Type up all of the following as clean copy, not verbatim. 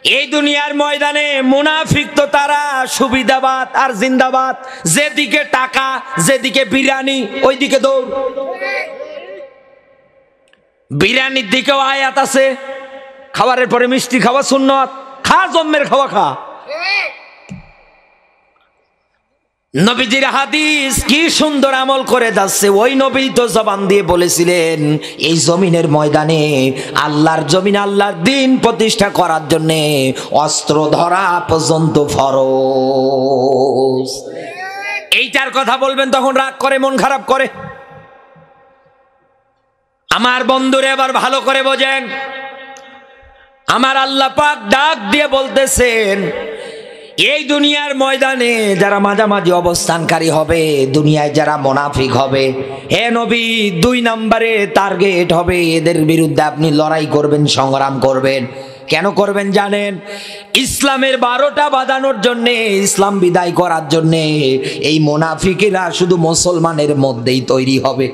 এই দুনিয়ার ময়দানে মুনাফিক তো তারা সুবিধাবাদ আর জিন্দাবাদ, যেদিকে টাকা যেদিকে বিরিয়ানি ওইদিকে দৌড়। বিরিয়ানির দিকেও আয়াত আছে, খাবারের পরে মিষ্টি খাওয়া সুন্নত, খা জম্মের খাওয়া খা। নবীজির হাদিস কি সুন্দর আমল করে যাচ্ছে। ওই নবী তো জবান দিয়ে বলেছিলেন এই জমিনের ময়দানে আল্লাহর জমিন আল্লাহর দ্বীন প্রতিষ্ঠা করার জন্য অস্ত্র ধরা পর্যন্ত ফরজ। এইটার কথা বলবেন তখন রাগ করে, মন খারাপ করে। আমার বন্ধুরে এবার ভালো করে বোঝেন, আমার আল্লাহ পাক ডাক দিয়ে বলতেছেন এই দুনিয়ার ময়দানে যারা মাঝামাঝি অবস্থানকারী হবে, দুনিয়ায় যারা মুনাফিক হবে, হে নবী 2 নম্বরে টার্গেট হবে, এদের বিরুদ্ধে আপনি লড়াই করবেন, সংগ্রাম করবেন। কেন করবেন জানেন? ইসলামের 12টা বাঁধানোর জন্যে, ইসলাম বিদায় করার জন্যে। এই মুনাফিকেরা শুধু মুসলমানের মধ্যেই তৈরি হবে।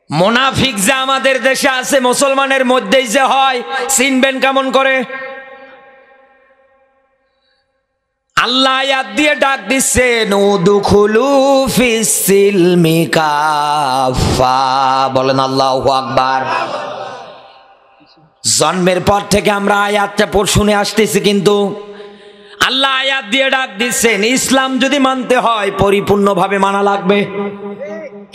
মুনাফিক যে আমাদের দেশে আছে মুসলমানের মধ্যেই যে হয়, চিনবেন কেমন করে? আল্লাহ আয়াত দিয়ে ডাক দিচ্ছেন উদখুলু ফিস সিলমি কাফা, বলেন আল্লাহু আকবার। জন্মের পর থেকে আমরা আয়াতটা শুনে আসতেছি, কিন্তু আল্লাহ আয়াত দিয়ে ডাক দিচ্ছেন ইসলাম যদি মানতে হয় পরিপূর্ণভাবে মানা লাগবে।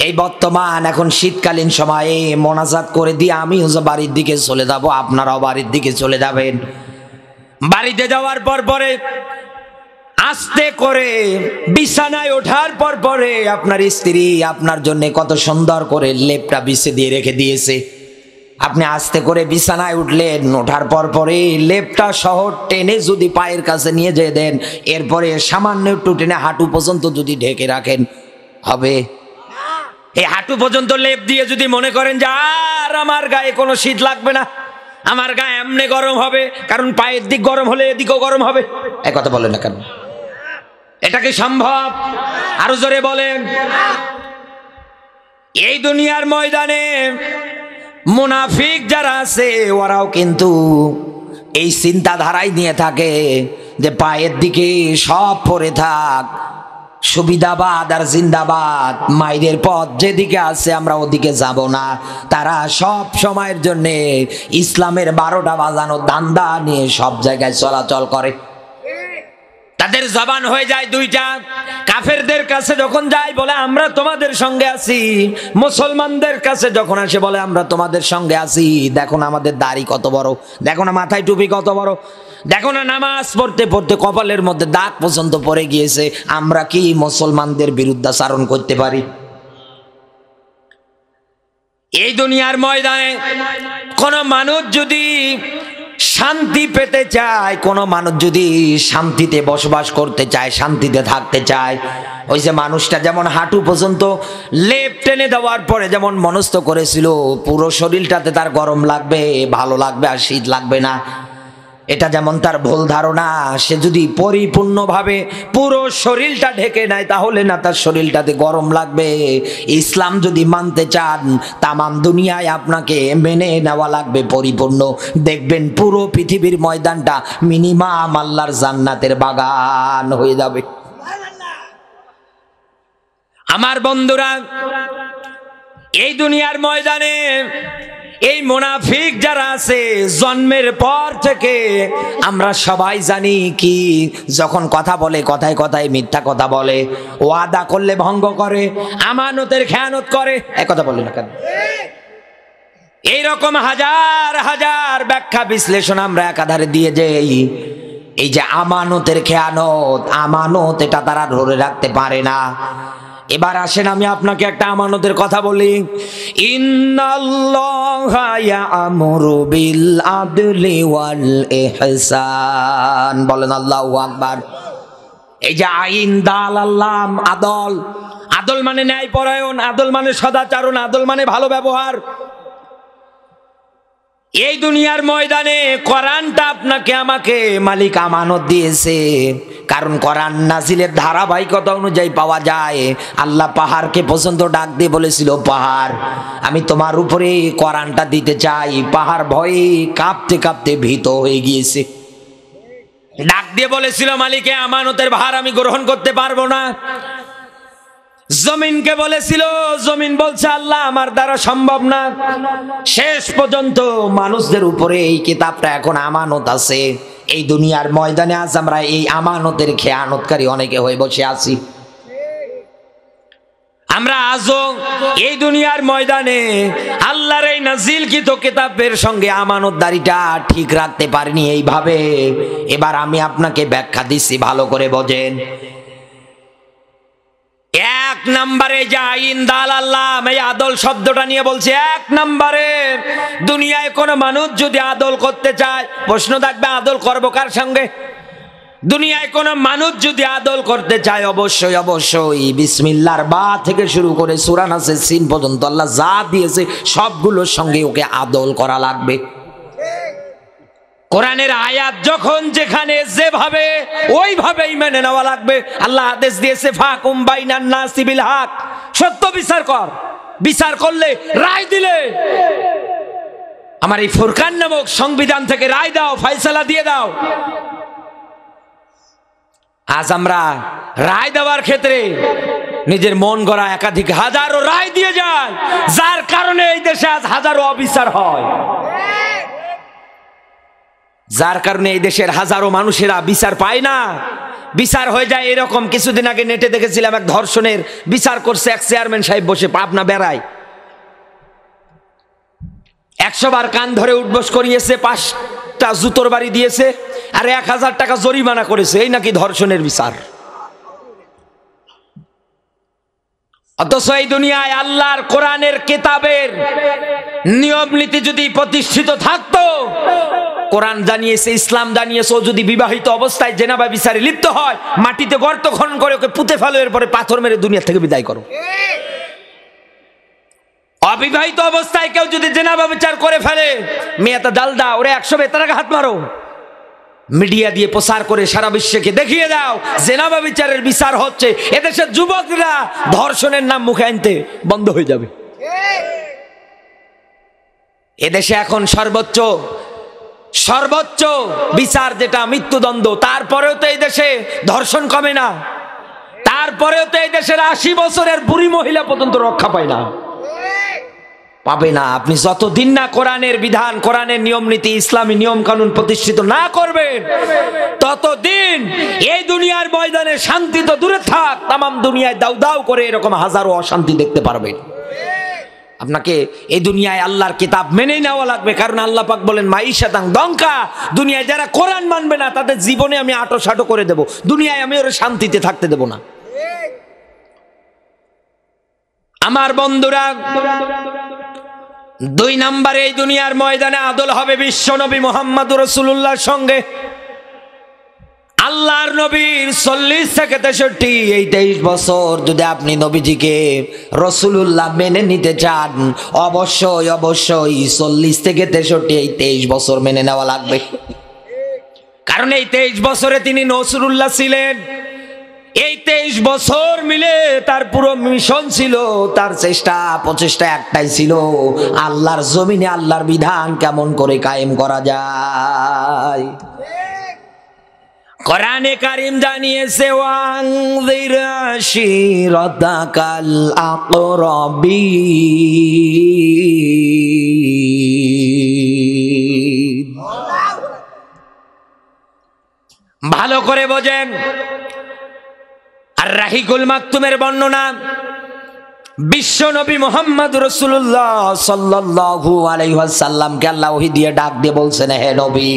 এই বর্তমান এখন শীতকালীন সময়ে মোনাজাত করে দিয়ে আমি বাড়ির দিকে চলে যাব, আপনারাও বাড়ির দিকে চলে যাবেন। বাড়িতে যাওয়ার পরে আস্তে করে বিছানায় ওঠার পরে আপনার স্ত্রী আপনার জন্য কত সুন্দর করে লেপটা বিছিয়ে দিয়ে রেখে দিয়েছে। আপনি আস্তে করে বিছানায় উঠলেন, ওঠার পরে লেপটা সহ টেনে যদি পায়ের কাছে নিয়ে যেয়ে দেন, এরপরে সামান্য একটু টেনে হাঁটু পর্যন্ত যদি ঢেকে রাখেন, হবে? এই হাঁটু পর্যন্ত লেপ দিয়ে যদি মনে করেন যে আর আমার গায়ে কোনো শীত লাগবে না, আমার গায়ে এমনি গরম হবে, কারণ পায়ের দিক গরম হলে এদিকেও গরম হবে, এ কথা বলেন না কেন? এটা কি সম্ভব? আরো জোরে বলেন। এই দুনিয়ার ময়দানে মুনাফিক যারা আছে ওরাও কিন্তু এই চিন্তাধারাই নিয়ে থাকে যে পায়ের দিকে সব পরে থাক, সুবিধাবাদ আর জিন্দাবাদ, মাইরের পথ যেদিকে আছে আমরা ওদিকে যাব না। তারা সব সময়ের জন্য ইসলামের 12টা বাজানোর ধান্দা নিয়ে সব জায়গায় চলাচল করে। তাদের জবান হয়ে যায় 2টা। কাফেরদের কাছে যখন যায় বলে আমরা তোমাদের সঙ্গে আছি, মুসলমানদের কাছে যখন আসে বলে আমরা তোমাদের সঙ্গে আছি। দেখো না আমাদের দাড়ি কত বড়, দেখো না মাথায় টুপি কত বড়, দেখো না নামাজ পড়তে পড়তে কপালের মধ্যে দাগ পর্যন্ত পড়ে গিয়েছে। আমরা কি মুসলমানদের বিরুদ্ধাচারণ করতে পারি? এই দুনিয়ার ময়দানে কোন মানুষ যদি শান্তি পেতে চায়, কোন মানুষ যদি শান্তিতে বসবাস করতে চায়, শান্তিতে থাকতে চায়, ওই যে মানুষটা যেমন হাঁটু পর্যন্ত লেপ টেনে দেওয়ার পরে যেমন মনস্থ করেছিল পুরো শরীরটাতে তার গরম লাগবে, ভালো লাগবে আর শীত লাগবে না, এটা যেমন তার ভুল ধারণা। সে যদি পরিপূর্ণভাবে পুরো শরীরটা ঢেকে নেয় তাহলে না তার শরীরটাতে গরম লাগবে। ইসলাম যদি মানতে চান তামাম দুনিয়ায় আপনাকে মেনে নেওয়া লাগবে পরিপূর্ণ। দেখবেন পুরো পৃথিবীর ময়দানটা মিনিমাম আল্লাহর জান্নাতের বাগান হয়ে যাবে। আমার বন্ধুরা, এই দুনিয়ার ময়দানে এই মুনাফিক যারা আছে জন্মের পর থেকে আমরা সবাই জানি কি, যখন কথা বলে কথায় কথায় মিথ্যা কথা বলে, ওয়াদা করলে ভঙ্গ করে, আমানতের খেয়ানত করে, একথা বলে না কেন? এইরকম হাজার হাজার ব্যাখ্যা বিশ্লেষণ আমরা একাধারে দিয়ে যাই। এই যে আমানতের খেয়ানত, আমানত এটা তারা ধরে রাখতে পারে না। এবার আসেন আমি আপনাকে একটা আমানতের কথা বলি। ইন্নাল্লাহা ইয়া'মুরু বিল আদলি ওয়াল ইহসান, বলেন আল্লাহু আকবার। এই যে আইন, দাল, আল্লাহ, আদল, আদল মানে ন্যায় পরায়ণ, আদল মানে সদাচরণ, আদল মানে ভালো ব্যবহার। এই দুনিয়ার ময়দানে কোরআনটা আপনাকে আমাকে মালিক আমানত দিয়েছে। কারণ কোরআন নাজিলের ধারাবাহিকতা অনুযায়ী পাওয়া যায় আল্লাহ পাহাড়কে পর্যন্ত ডাক দিয়ে বলেছিল, পাহাড় আমি তোমার উপরে কোরআনটা দিতে চাই। পাহাড় ভয়ে কাঁপতে কাঁপতে ভীত হয়ে গিয়েছে, ডাক দিয়ে বলেছিল, মালিকে আমানতের ভার আমি গ্রহণ করতে পারবো না। জমিনকে বলেছিল, জমিন বলছে আল্লাহ আমার দ্বারা সম্ভব না। শেষ পর্যন্ত মানুষদের উপরে এই কিতাবটা এখন আমানত আছে। এই দুনিয়ার ময়দানে আজ আমরা এই আমানতের খেয়ানতকারী অনেকে হয়ে বসে আছি। আমরা আজও এই দুনিয়ার ময়দানে আল্লাহর এই নাজিলকৃত কিতাবের সঙ্গে আমানতদারিটা ঠিক রাখতে পারিনি এইভাবে। এবার আমি আপনাকে ব্যাখ্যা দিচ্ছি, ভালো করে বোঝেন। এক নম্বরে যে আইন দাল আল্লাহ, এই আদল শব্দটা নিয়ে বলছে। এক নম্বরে দুনিয়ায় কোনো মানুষ যদি আদল করতে চায়, প্রশ্ন থাকবে আদল করবো কার সঙ্গে? দুনিয়ায় কোনো মানুষ যদি আদল করতে চায় অবশ্যই অবশ্যই বিসমিল্লাহর বা থেকে শুরু করে সূরা নাসের সিন পর্যন্ত আল্লাহ যা দিয়েছে সবগুলোর সঙ্গে ওকে আদল করা লাগবে। কোরআনের আয়াত যখন যেখানে যেভাবে ওইভাবেই মেনে নেওয়া লাগবে। আল্লাহ আদেশ দিয়েছে ফাকুম বাইনান নাসি বিল হক, সত্য বিচার কর। বিচার করলে, রায় দিলে, আমার এই ফুরকান নামক সংবিধান থেকে রায় দাও, ফয়সালা দিয়ে দাও। আজ আমরা রায় দেওয়ার ক্ষেত্রে নিজের মন গড়া একাধিক হাজারো রায় দিয়ে যায়, যার কারণে এই দেশে আজ হাজারো অবিচার হয়, যার কারণে এই দেশের হাজারো মানুষেরা বিচার পায় না। বিচার হয়ে যায় এরকম। কিছুদিন আগে নেটে দেখেছিলাম এক ধর্ষণের বিচার করছে এক চেয়ারম্যান সাহেব বসে, পাবনা বেড়ায়। 100 বার কান ধরে উঠবস করিয়েছে, 5টা জুতোর বাড়ি দিয়েছে, আর 1000 টাকা জরিমানা করেছে। এই নাকি ধর্ষণের বিচার। অথচ এই দুনিয়ায় আল্লাহর কোরআনের কিতাবের নিয়ম নীতি যদি প্রতিষ্ঠিত থাকতো, কোরআন জানিয়েছে, ইসলাম জানিয়েছে, ও যদি বিবাহিত অবস্থায় জেনাবা বিচারে লিপ্ত হয়, মাটিতে গর্ত খনন করে ওকে পুঁতে ফেলো, এরপরে পাথর মেরে দুনিয়া থেকে বিদায় করো। অবিবাহিত অবস্থায় কেউ যদি জেনাবা বিচার করে ফেলে, মেয়েটা ডাল দাও, ওরে 100 বেতারাকে হাত মারো, মিডিয়া দিয়ে প্রচার করে সারা বিশ্বকে দেখিয়ে দাও জেনাবা বিচারের বিচার হচ্ছে। এদেশের যুবকরা ধর্ষণের নাম মুখে আনতে বন্ধ হয়ে যাবে। এদেশে এখন সর্বোচ্চ বিচার যেটা মৃত্যুদণ্ড, তারপরেও তো এই দেশে ধর্ষণ কমে না। তারপরেও তো এই দেশের 80 বছরের বুড়ি মহিলা পর্যন্ত রক্ষা পায় না, পাবে না। আপনি যতদিন না কোরআনের বিধান, কোরআনের নিয়ম নীতি, ইসলামী নিয়ম কানুন প্রতিষ্ঠিত না করবেন, ততদিন এই দুনিয়ার ময়দানে শান্তি তো দূরে থাক, তামাম দুনিয়ায় দাউ দাউ করে এরকম হাজারো অশান্তি দেখতে পারবেন। আপনাকে এই দুনিয়ায় আল্লাহর কিতাব মেনে নেওয়া লাগবে, কারণ আল্লাহ পাক বলেন মাইশাতাং দঙ্কা, দুনিয়ায় যারা কোরআন মানবে না তাদের জীবনে আমি আঁটো করে দেব, দুনিয়ায় আমি ওরা শান্তিতে থাকতে দেব না। আমার বন্ধুরা, 2 নম্বরে এই দুনিয়ার ময়দানে আদল হবে বিশ্বনবী মুহাম্মদুর রাসূলুল্লাহর সঙ্গে। আল্লাহর নবীর 40 থেকে 63 এই 23 বছর যদি আপনি নবীজিকে রাসূলুল্লাহ মেনে নিতে চান, অবশ্যই 40 থেকে 63 এই 23 বছর মেনে নেওয়া লাগবে। কারণ এই 23 বছরে তিনি রাসূলুল্লাহ ছিলেন। এই 23 বছর মিলে তার পুরো মিশন ছিল, তার প্রচেষ্টা একটাই ছিল, আল্লাহর জমিনে আল্লাহর বিধান কেমন করে কায়েম করা যায়। কোরআনে কারীম জানিয়েছে ওয়ানযির আশিরাতাকাল আকরাবিন। ভালো করে বোঝেন। আর রাহিকুল মাকতুমের বর্ণনা, বিশ্ব নবী মুহাম্মদ রাসূলুল্লাহ সাল্লাল্লাহু আলাইহি ওয়াসাল্লামকে আল্লাহ ওহী দিয়ে ডাক দিয়ে বলছেন, হে নবী,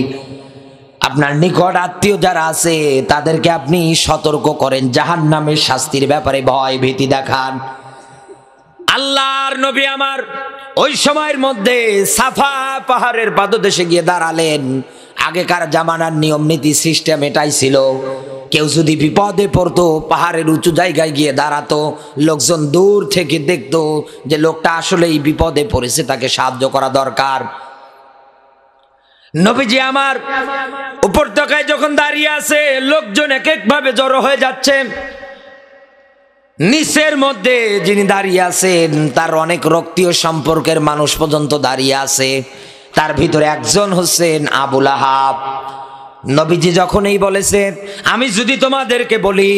আপনার নিকট আত্মীয় যারা আছে তাদেরকে আপনি সতর্ক করেন, জাহান্নামের শাস্তির ব্যাপারে ভয় ভীতি দেখান। আল্লাহর নবী আমার ওই সময়ের মধ্যে সাফা পাহাড়ের পাদদেশে গিয়ে দাঁড়ালেন। আগেকার জামানার নিয়ম নীতি সিস্টেম এটাই ছিল, কেউ যদি বিপদে পড়তো পাহাড়ের উঁচু জায়গায় গিয়ে দাঁড়াতো, লোকজন দূর থেকে দেখতো যে লোকটা আসলেই বিপদে পড়েছে, তাকে সাহায্য করা দরকার। নবীজি আমার উপত্যকায় যখন দাঁড়িয়ে আছে, লোকজন এক এক ভাবে জড়ো হয়ে যাচ্ছে। নিচের মধ্যে যিনি দাঁড়িয়ে আছেন তার অনেক রক্তীয় সম্পর্কের মানুষ পর্যন্ত দাঁড়িয়ে আছে। তার ভিতরে একজন হচ্ছেন আবু লাহাব। নবীজি যখন এই বলেছে, আমি যদি তোমাদেরকে বলি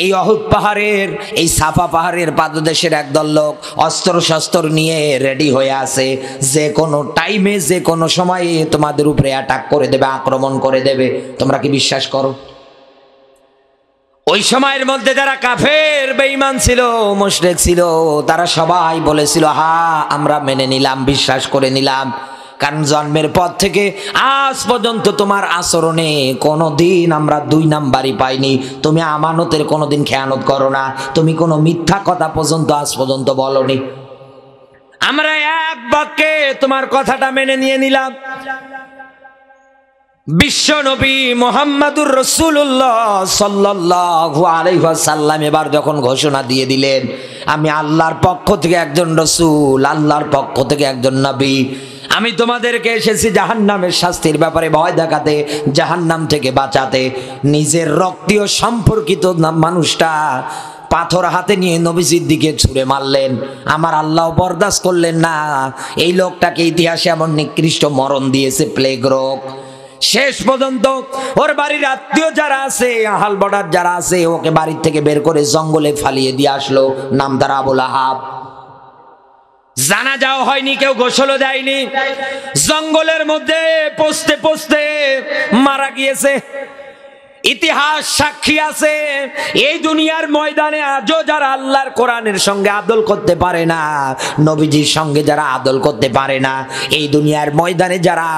এই অহুদ পাহাড়ের, এই সাফা পাহাড়ের পাদদেশের একদল লোক অস্ত্র শস্ত্র নিয়ে রেডি হয়ে আছে, যে কোনো টাইমে যে কোনো সময়ে তোমাদের উপরে অ্যাটাক করে দেবে, আক্রমণ করে দেবে, তোমরা কি বিশ্বাস করো? ওই সময়ের মধ্যে যারা কাফের বেঈমান ছিল, মুশরিক ছিল, তারা সবাই বলেছিল হ্যাঁ আমরা মেনে নিলাম, বিশ্বাস করে নিলাম। কারণ জন্মের পর থেকে আজ পর্যন্ত তোমার আচরণে কোনোদিন আমরা 2 নাম্বারই পাইনি। তুমি আমানতের কোনোদিন খেয়ানত করো না, তুমি কোনো মিথ্যা কথা পর্যন্ত আজ পর্যন্ত বলনি। আমরা এক বাক্যে তোমার কথাটা মেনে নিয়ে নিলাম। বিশ্ব নবী মুহাম্মাদুর রাসূলুল্লাহ সাল্লাল্লাহু আলাইহি ওয়াসাল্লাম এবার যখন ঘোষণা দিয়ে দিলেন, আমি আল্লাহর পক্ষ থেকে একজন রাসূল, আল্লাহর পক্ষ থেকে একজন নবী, আমি তোমাদেরকে এসেছি জাহান্নামের শাস্তির ব্যাপারে ভয় দেখাতে, জাহান্নাম থেকে বাঁচাতে। নিজের রক্তীয় সম্পর্কিত মানুষটা পাথর হাতে নিয়ে নবীজির দিকে ছুঁড়ে মারলেন। আমার আল্লাহ বরদাস্ত করলেন না। এই লোকটাকে ইতিহাসে এমন নিকৃষ্ট মরণ দিয়েছে, প্লেগ রোগ। শেষ পর্যন্ত ওর বাড়ির আত্মীয় যারা আছে, আহাল বর্ডার যারা আছে, ওকে বাড়ির থেকে বের করে জঙ্গলে ফালিয়ে দিয়ে আসলো। নাম তার আবু লাহাব। জানাজাও হয়নি, কেউ গোসলও দেয়নি, জঙ্গলের মধ্যে পচতে পচতে মারা গিয়েছে। ইতিহাস সাক্ষী আছে, এই দুনিয়ার ময়দানে আজও যারা আল্লাহর কোরআনের সঙ্গে আদল করতে পারে না, নবীজির সঙ্গে যারা আদল করতে পারে না, এই দুনিয়ার ময়দানে যারা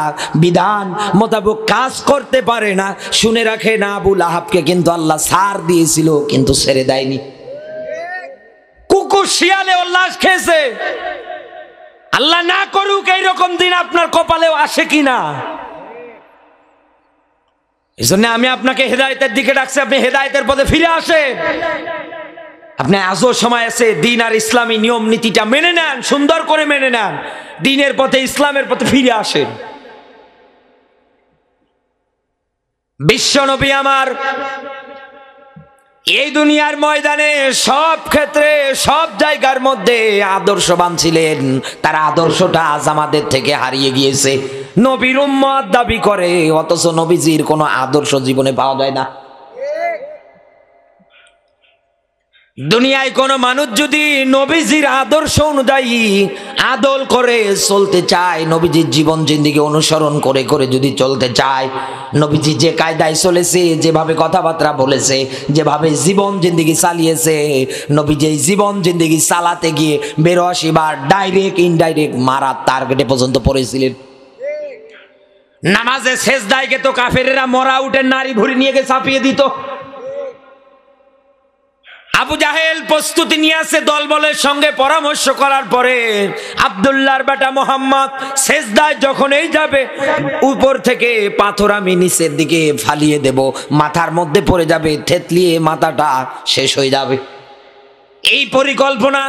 বিধান মোতাবেক কাজ করতে পারে না, শুনে রাখে না, আবু লাহাবকে কিন্তু আল্লাহ ছাড় দিয়েছিল, কিন্তু ছেড়ে দেয়নি। কুকুর শিয়ালে ওর লাশ খেয়েছে। আল্লাহ না করুক এইরকম দিন আপনার কপালেও আসে কিনা। এই জন্য আমি আপনাকে হেদায়েতের দিকে ডাকছি, আপনি হেদায়েতের পথে ফিরে আসেন। আপনি আজও সময় আছে, দিন আর ইসলামী নিয়ম নীতিটা মেনে নেন, সুন্দর করে মেনে নেন, দিনের পথে ইসলামের পথে ফিরে আসেন। বিশ্ব নবী আমার এই দুনিয়ার ময়দানে সব ক্ষেত্রে সব জায়গার মধ্যে আদর্শবান ছিলেন। তার আদর্শটা আজ আমাদের থেকে হারিয়ে গিয়েছে। নবীর উম্মত দাবি করে, অথচ নবীজির কোনো আদর্শ জীবনে পাওয়া যায় না। দুনিয়ায় কোনো মানুষ যদি নবীজির আদর্শ অনুযায়ী আদল করে চলতে চায়, নবীজির জীবন জিন্দেগি অনুসরণ করে করে যদি চলতে চায়, নবীজি যে কায়দায় চলেছে, যেভাবে কথাবার্তা বলেছে, যেভাবে জীবন জিন্দেগি চালিয়েছে, নবীজি এই জীবন জিন্দেগি চালাতে গিয়ে 82 বার ডাইরেক্ট ইনডাইরেক্ট মারার টার্গেটে পর্যন্ত পড়েছিলেন। নামাজে সেজদায় তো কাফেরেরা মরা উঠে নারী ভুঁড়ি নিয়ে গিয়ে চাপিয়ে দিত। আবু জাহেল প্রস্তুতি নিয়ে আসে, দলবলের সঙ্গে পরামর্শ করার পরে আব্দুল্লাহর বেটা মোহাম্মদ সেজদায় যখন এই যাবে, উপর থেকে পাথর আমি নিচের দিকে ফালিয়ে দেব, মাথার মধ্যে পড়ে যাবে, থেতলিয়ে মাথাটা শেষ হয়ে যাবে। এই পরিকল্পনা,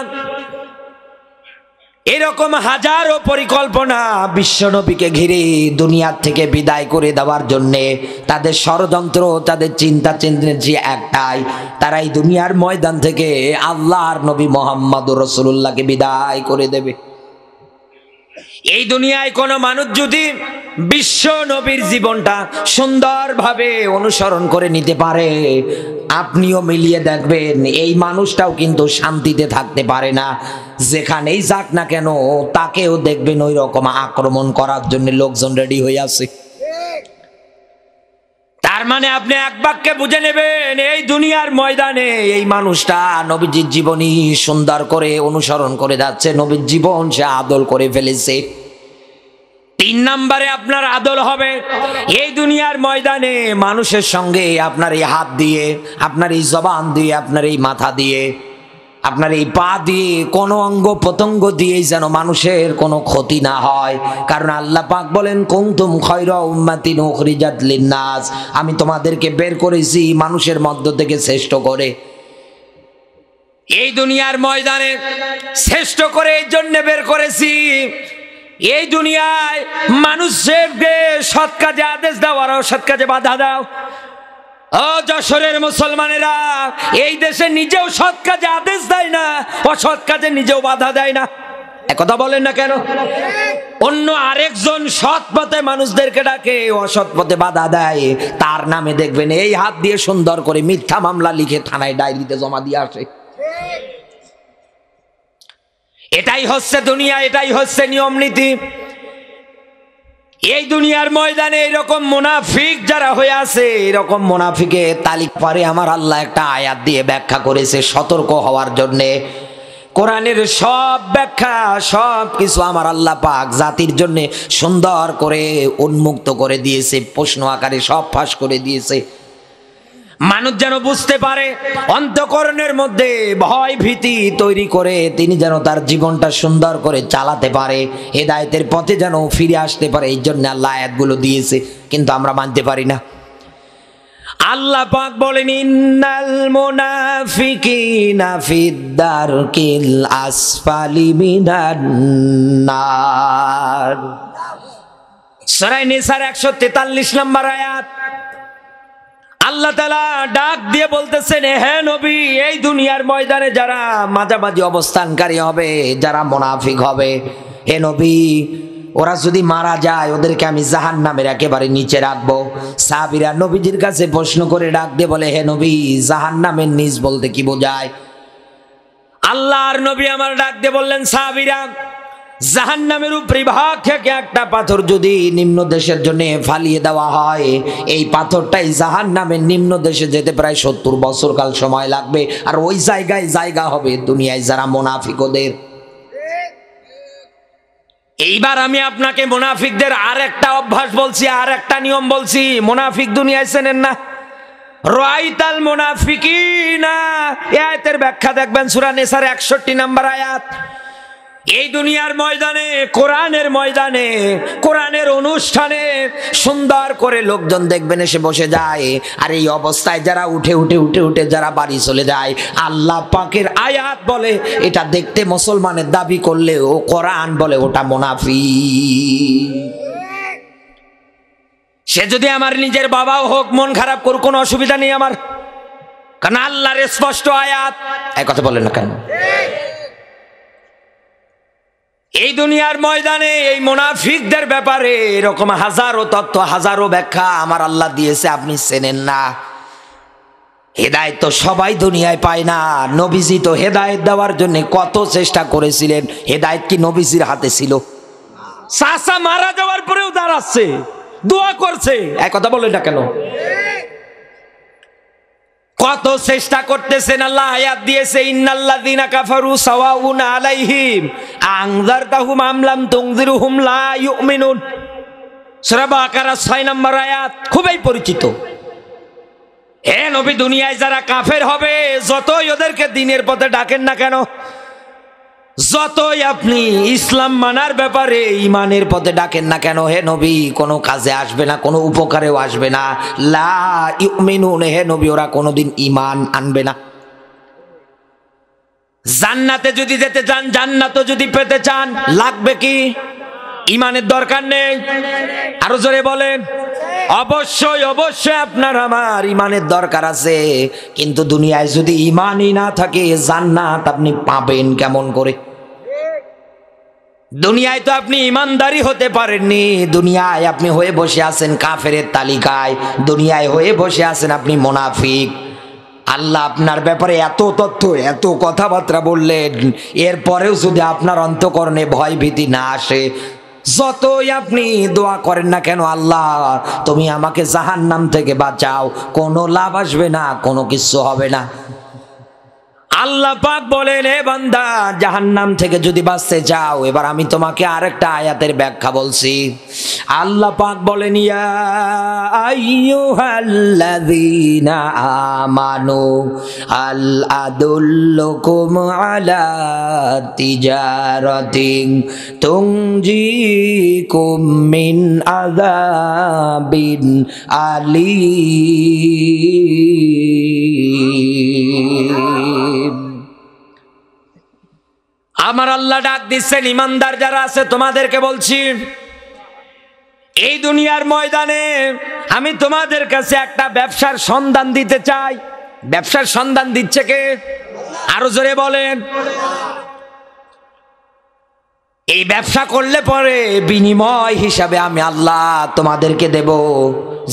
এরকম হাজারো পরিকল্পনা বিশ্বনবীকে ঘিরে দুনিয়ার থেকে বিদায় করে দেওয়ার জন্যে তাদের ষড়যন্ত্র, তাদের চিন্তা চিন্তার যে একটাই, তারা এই দুনিয়ার ময়দান থেকে আল্লাহর নবী মুহাম্মদুর রাসূলুল্লাহকে বিদায় করে দেবে। এই দুনিয়ায় কোনো মানুষ যদি বিশ্ব নবীর জীবনটা সুন্দরভাবে অনুসরণ করে নিতে পারে, আপনিও মিলিয়ে দেখবেন এই মানুষটাও কিন্তু শান্তিতে থাকতে পারে না। যেখানেই যাক না কেন, তাকেও দেখবেন ওই রকম আক্রমণ করার জন্য লোকজন রেডি হয়ে আছে। তার মানে আপনি এক বাক্যে বুঝে নেবেন, এই দুনিয়ার ময়দানে এই মানুষটা নবীজির জীবনী সুন্দর করে অনুসরণ করে যাচ্ছে, নবীর জীবন সে আদল করে ফেলেছে। 3 নম্বরে আপনার আদল হবে এই দুনিয়ার ময়দানে মানুষের সঙ্গে আপনার এই হাত দিয়ে, আপনার এই জবান দিয়ে, আপনার এই মাথা দিয়ে, আপনার এই পা দিয়ে, কোনো অঙ্গ প্রত্যঙ্গ দিয়ে যেন মানুষের কোনো ক্ষতি না হয়। কারণ আল্লাহ পাক বলেন, কুনতুম খায়রা উম্মাতিন উখরিজাত লিন্নাস, আমি তোমাদেরকে বের করেছি মানুষের মধ্য থেকে শ্রেষ্ঠ করে। এই দুনিয়ার ময়দানে শ্রেষ্ঠ করে এই জন্য বের করেছি, এই দুনিয়ায় মানুষকে সৎ কাজে আদেশ দাও আর অসৎ কাজে বাধা দাও। ও যশোরের মুসলমানেরা, এই দেশে নিজেও সৎ কাজে আদেশ দেয় না, অসৎ কাজে নিজেও বাধা দেয় না। একথা বলেন না কেন? অন্য আরেকজন সৎ পথে মানুষদেরকে ডাকে, অসৎ পথে বাধা দেয়, তার নামে দেখবেন এই হাত দিয়ে সুন্দর করে মিথ্যা মামলা লিখে থানায় ডায়েরিতে জমা দিয়ে আসে। এটাই হচ্ছে দুনিয়া, এটাই হচ্ছে নিয়ম নীতি। এই দুনিয়ার ময়দানে এরকম মুনাফিক যারা হয়ে আছে, এরকম মুনাফিকের তালিকা পরে আমার আল্লাহ একটা আয়াত দিয়ে ব্যাখ্যা করেছে সতর্ক হওয়ার জন্যে। কোরআনের সব ব্যাখ্যা সব কিছু আমার আল্লাহ পাক জাতির জন্য সুন্দর করে উন্মুক্ত করে দিয়েছে, প্রশ্ন আকারে সব ফাঁস করে দিয়েছে। মানুষ যেন বুঝতে পারে, অন্তঃকরণের মধ্যে ভয় ভীতি তৈরি করে তিনি যেন তার জীবনটা সুন্দর করে চালাতে পারে, হেদায়েতের পথে যেন ফিরে আসতে পারে। এই জন্য আল্লাহ আয়াতগুলো দিয়েছে, কিন্তু আমরা মানতে পারি না। আল্লাহ পাক বলেন, ইন্নাল মুনাফিকিনা ফিদ-দারকিল আসফালি মিনান নার। সূরা নিসার 143 নম্বর আয়াত। আল্লাহ তাআলা ডাক দিয়ে বলতেছেন, হে নবী, এই দুনিয়ার ময়দানে যারা মাঝামাঝি অবস্থানকারী হবে, যারা মুনাফিক হবে, হে নবী, ওরা যদি মারা যায় ওদেরকে আমি জাহান্নামের একেবারে নিচে রাখবো। সাহাবীরা নবীজির কাছে প্রশ্ন করে ডাক দিয়ে বলে, হে নবী, জাহান্নামের নিচ বলতে কি বোঝায়? আল্লাহর নবী আমার ডাক দিয়ে বললেন, সাহাবীরা, জাহান্নামের উপরিভাগ থেকে একটা পাথর যদি নিম্ন দেশের জন্য ফালিয়ে দেওয়া হয়, এই পাথরটাই জাহান্নামের নিম্ন দেশে যেতে প্রায় 70 বছর কাল সময় লাগবে। আর ওই জায়গায় জায়গা হবে দুনিয়ায় যারা মুনাফিক ওদের। এইবার আমি আপনাকে মুনাফিকদের আর একটা অভ্যাস বলছি, আর একটা নিয়ম বলছি। মুনাফিক দুনিয়ায় চেনেন না? রাইতাল মুনাফিকিনা, এই আয়াতের ব্যাখ্যা দেখবেন সূরা নিসার 61 নম্বর আয়াত। এই দুনিয়ার ময়দানে, কোরআনের ময়দানে, কোরআনের অনুষ্ঠানে সুন্দর করে লোকজন দেখবেন এসে বসে যায়, আর এই অবস্থায় যারা উঠে উঠে উঠে উঠে যারা বাড়ি চলে যায়, আল্লাহ পাকের আয়াত বলে এটা দেখতে মুসলমানের দাবি করলে ও কোরআন বলে ওটা মুনাফিক। সে যদি আমার নিজের বাবাও হোক, মন খারাপ করুক, কোনো অসুবিধা নেই আমার, কারণ আল্লাহর স্পষ্ট আয়াত। এই কথা বলেন না কেন? এই দুনিয়ার ময়দানে এই মুনাফিকদের ব্যাপারে এরকম হাজারো তত্ত্ব, হাজারো ব্যাখ্যা আমার আল্লাহ দিয়েছে, আপনি চেনেন না। হেদায়েত তো সবাই দুনিয়ায় পায় না। নবীজি তো হেদায়েত দেওয়ার জন্য কত চেষ্টা করেছিলেন, হেদায়েত কি নবীজির হাতে ছিল? চাচা মারা যাওয়ার পরেও দাঁড়াচ্ছে, দোয়া করছে। এক কথা বলে না কেন? কত চেষ্টা করতেছেন, আল্লাহ আয়াত দিয়েছে, ইন্নাল্লাযীনা কাফারু সাওয়াউন আলাইহিম আনযারতাহুম আম লাম তুনযিরহুম লা ইউমিনুন। সূরা বাকারা 6 নম্বর আয়াত, খুবই পরিচিত। হে নবী, দুনিয়ায় যারা কাফের হবে, যতই ওদেরকে দ্বীনের পথে ডাকেন না কেন, যতই আপনি ইসলাম মানার ব্যাপারে ইমানের পথে ডাকেন না কেন, হে নবী, কোনো কাজে আসবে না, কোনো উপকারেও আসবে না। লা ইউমিনুন, হে নবী, ওরা কোনোদিন ইমান আনবে না। জান্নাতে যদি যেতে চান, জান্নাতও যদি পেতে চান, লাগবে কি? ইমানের দরকার নেই? আরো জোরে বলেন। অবশ্যই অবশ্যই আপনার আমার ইমানের দরকার আছে, কিন্তু দুনিয়ায় যদি ইমানই না থাকে, জান্নাত আপনি পাবেন কেমন করে? দুনিয়ায় তো আপনি ইমানদারি হতে পারেননি, দুনিয়ায় আপনি হয়ে বসে আছেন কাফেরের তালিকায়, দুনিয়ায় হয়ে বসে আছেন আপনি মুনাফিক। আল্লাহ আপনার ব্যাপারে এত তথ্য, এত কথাবার্তা বললেন, এরপরেও যদি আপনার অন্তঃকরণে ভয় ভীতি না আসে, যতই আপনি দোয়া করেন না কেন, আল্লাহ তুমি আমাকে জাহান্নাম থেকে বাঁচাও, কোনো লাভ আসবে না, কোনো কিছু হবে না। আল্লাহ পাক বলেন, হে বান্দা, জাহান্নাম থেকে যদি বাঁচতে চাও, এবার আমি তোমাকে আরেকটা আয়াতের ব্যাখ্যা বলছি। আল্লাহ পাক বলেন, ইয়া আইয়ুহাল্লাযীনা আমানু আল আদুল্লুকুম আলা তিজারাতিন তুনজিকুম মিন আযাবিন আলীম। আমার আল্লাহ ডাক দিচ্ছেন, ইমানদার যারা আছে তোমাদেরকে বলছি, এই দুনিয়ার ময়দানে আমি তোমাদের কাছে একটা ব্যবসার সন্ধান দিতে চাই। ব্যবসার সন্ধান দিচ্ছে কে? আরো জোরে বলেন। এই ব্যবসা করলে পরে বিনিময় হিসাবে আমি আল্লাহ তোমাদেরকে দেব।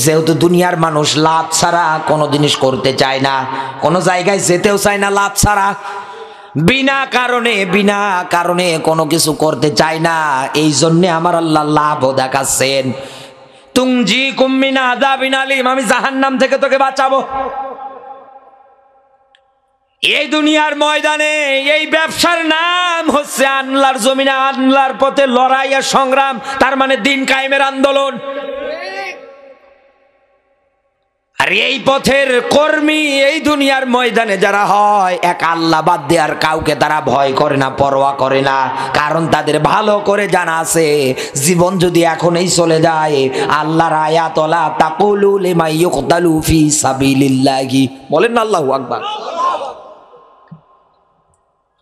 যেহেতু দুনিয়ার মানুষ লাভ ছাড়া কোনো জিনিস করতে চায় না, কোনো জায়গায় যেতেও চায় না লাভ ছাড়া, বিনা কারণে কোনো কিছু করতে চায় না। এই জন্যে আমার আল্লাহ লাভও দেখাচ্ছেন। তুনজিকুম মিন আযাবিন আলীম, আমি জাহান্নাম থেকে তোকে বাঁচাবো। এই দুনিয়ার ময়দানে এই ব্যবসার নাম হচ্ছে আল্লাহর জমিনে আল্লাহর পথে লড়াই আর সংগ্রাম, তার মানে দিন কায়েমের আন্দোলন। আর এই পথের কর্মী এই দুনিয়ার ময়দানে যারা হয়, এক আল্লাহ বাদ দিয়ে আর কাউকে তারা ভয় করে না, পরোয়া করে না। কারণ তাদের ভালো করে জানা আছে, জীবন যদি এখনই চলে যায়, আল্লাহর আয়াত ওয়ালা তাকুলু লিমান ইউকতালু ফি সাবিলিল্লাহি, বলেন না আল্লাহু আকবার।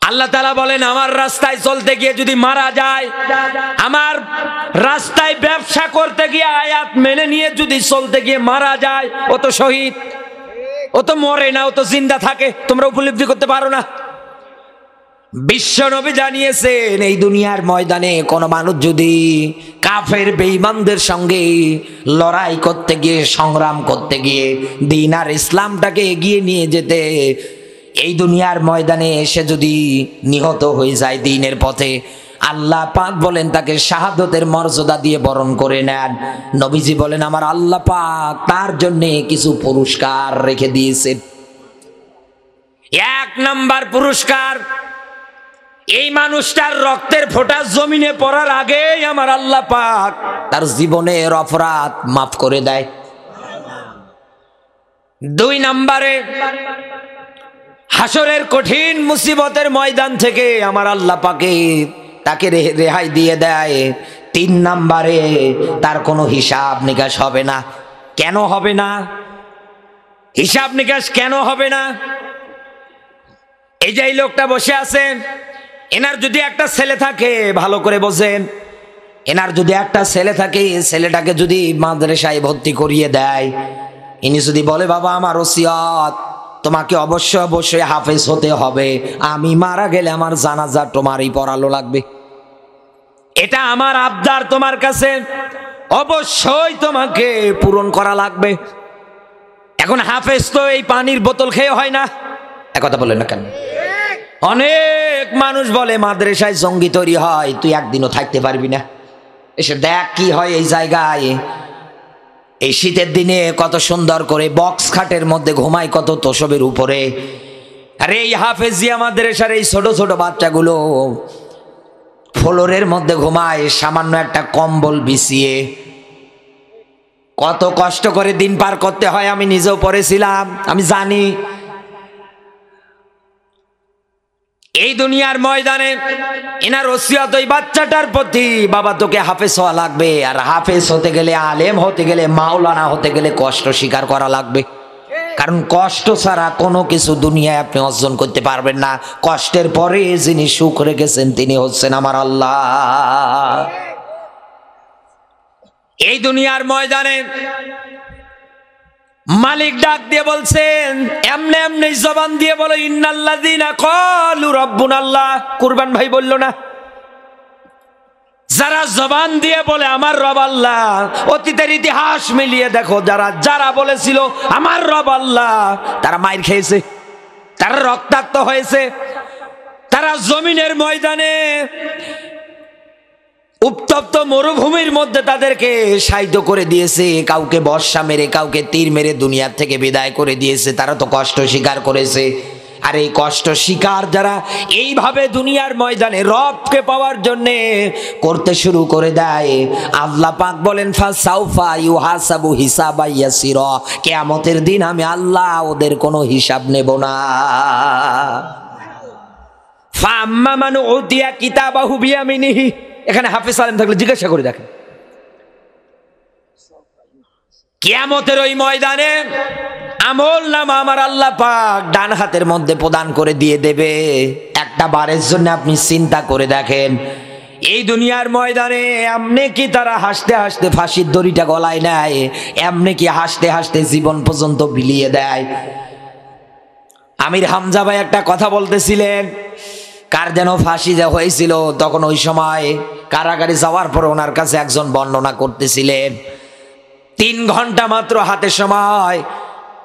আল্লাহ তাআলা বলেন, আমার রাস্তায় চলতে গিয়ে যদি মারা যায়, আমার রাস্তায় ব্যবসা করতে গিয়ে আয়াত মেনে নিয়ে যদি চলতে গিয়ে মারা যায়, ও তো শহীদ, ও তো মরে না, ও তো জিন্দা থাকে। তোমরা উপলব্ধি করতে পারো না। বিশ্ব নবী জানিয়েছেন, এই দুনিয়ার ময়দানে কোন মানুষ যদি কাফের বেঈমানদের সঙ্গে লড়াই করতে গিয়ে, সংগ্রাম করতে গিয়ে দ্বীন আর ইসলামটাকে এগিয়ে নিয়ে যেতে এই দুনিয়ার ময়দানে এসে যদি নিহত হয়ে যায় দ্বীনের পথে, আল্লাহ পাক বলেন তাকে শাহাদতের মর্যাদা দিয়ে বরণ করে নেন। নবীজি বলেন, আমার আল্লাহ পাক তার জন্য কিছু পুরস্কার রেখে দিয়েছেন। এক নাম্বার পুরস্কার, এই মানুষটার রক্তের ফোঁটা জমিনে পড়ার আগেই আমার আল্লাহ পাক তার জীবনের অপরাধ মাফ করে দেয়। দুই নাম্বারে, হাসরের কঠিন মুসিবতের ময়দান থেকে আমার আল্লাহ পাকে তাকে রেহাই দিয়ে দেয়। তিন নাম্বারে, তার কোনো হিসাব নিকাশ হবে না। কেন হবে না? হিসাব নিকাশ কেন হবে না? এই যে এই লোকটা বসে আছেন, এনার যদি একটা ছেলে থাকে, ভালো করে বোঝেন, এনার যদি একটা ছেলে থাকে, ছেলেটাকে যদি মাদ্রাসায় ভর্তি করিয়ে দেয়, ইনি যদি বলে, বাবা আমার ওসিয়ত, তোমাকে অবশ্যই হাফেজ হতে হবে, আমি মারা গেলে আমার জানাজা তোমারই পড়ালো লাগবে, এটা আমার আবদার তোমার কাছে, অবশ্যই তোমাকে পূরণ করা লাগবে। এখন হাফেজ তো এই পানির বোতল খেয়ে হয় না, একথা বলেন না কেন? অনেক মানুষ বলে মাদ্রাসায় জঙ্গি তৈরি হয়, তুই একদিনও থাকতে পারবি না, এসে দেখ কি হয় এই জায়গায়। এই শীতের দিনে কত সুন্দর করে বক্স খাটের মধ্যে ঘুমায়, কত তোষবের উপরে। আর এই হাফেজিয়া মাদ্রাসার এই ছোট ছোট বাচ্চাগুলো ফ্লোরের মধ্যে ঘুমায় সামান্য একটা কম্বল বিছিয়ে। কত কষ্ট করে দিন পার করতে হয়, আমি নিজেও পড়েছিলাম, আমি জানি। এই দুনিয়ার ময়দানে এনার ওসিয়ত ওই বাচ্চাটার প্রতি, বাবা তোকে হাফেজ হওয়া লাগবে, আর হাফেজ হতে গেলে, আলেম হতে গেলে, মাওলানা হতে গেলে কষ্ট স্বীকার করা লাগবে। কারণ কষ্ট ছাড়া কোনো কিছু দুনিয়ায় আপনি অর্জন করতে পারবেন না। কষ্টের পরে যিনি সুখ রেখেছেন তিনি হচ্ছেন আমার আল্লাহ। এই দুনিয়ার ময়দানে মালিক ডাক দিয়ে বলছেন, এমনি এমনি জবান দিয়ে বলো, ইন্নাল্লাযীনা ক্বালু রাব্বুনাল্লাহ। কুরবান ভাই বলল না, যারা জবান দিয়ে বলে আমার রব আল্লাহ, অতীতের ইতিহাস মিলিয়ে দেখো, যারা বলেছিল আমার রব আল্লাহ, তারা মাইর খেয়েছে, তারা রক্তাক্ত হয়েছে, তারা জমিনের ময়দানে উত্তপ্ত মরুভূমির মধ্যে তাদেরকে শায়িত করে দিয়েছে, কাউকে বর্ষা মেরে, কাউকে তীর মেরে দুনিয়ার থেকে বিদায় করে দিয়েছে। তারা তো কষ্ট স্বীকার করেছে। আর এই কষ্ট স্বীকার যারা এইভাবে দুনিয়ার ময়দানে রবকে পাওয়ার জন্যে করতে শুরু করে দেয়, আল্লাহ পাক বলেন, ফাসাউফা ইউহাসাবু হিসাবা ইয়াসিরা, কিয়ামতের দিন আমি আল্লাহ ওদের কোনো হিসাব নেব না। ফাম্মা মান উতিয়া কিতাবাহু বিয়ামিনিহি, এখানে হাফেজ আলেম থাকলে জিজ্ঞাসা করে দেখেন, কিয়ামতের ওই ময়দানে আমল নামা আমার আল্লাহ পাক ডান হাতের মধ্যে প্রদান করে দিয়ে দেবে। একটা বারের জন্য আপনি চিন্তা করে দেখেন, এই দুনিয়ার ময়দানে এমনি কি তারা হাসতে হাসতে ফাঁসির দড়িটা গলায় নেয়, এমনি কি হাসতে হাসতে জীবন পর্যন্ত বিলিয়ে দেয়। আমির হামজা ভাই একটা কথা বলতেছিলেন, কার যেন ফাঁসি যা হয়েছিল, তখন ওই সময় কারাগারে যাওয়ার পর ওনার কাছে একজন বর্ণনা করতেছিলেন 3 ঘন্টা মাত্র হাতে সময়,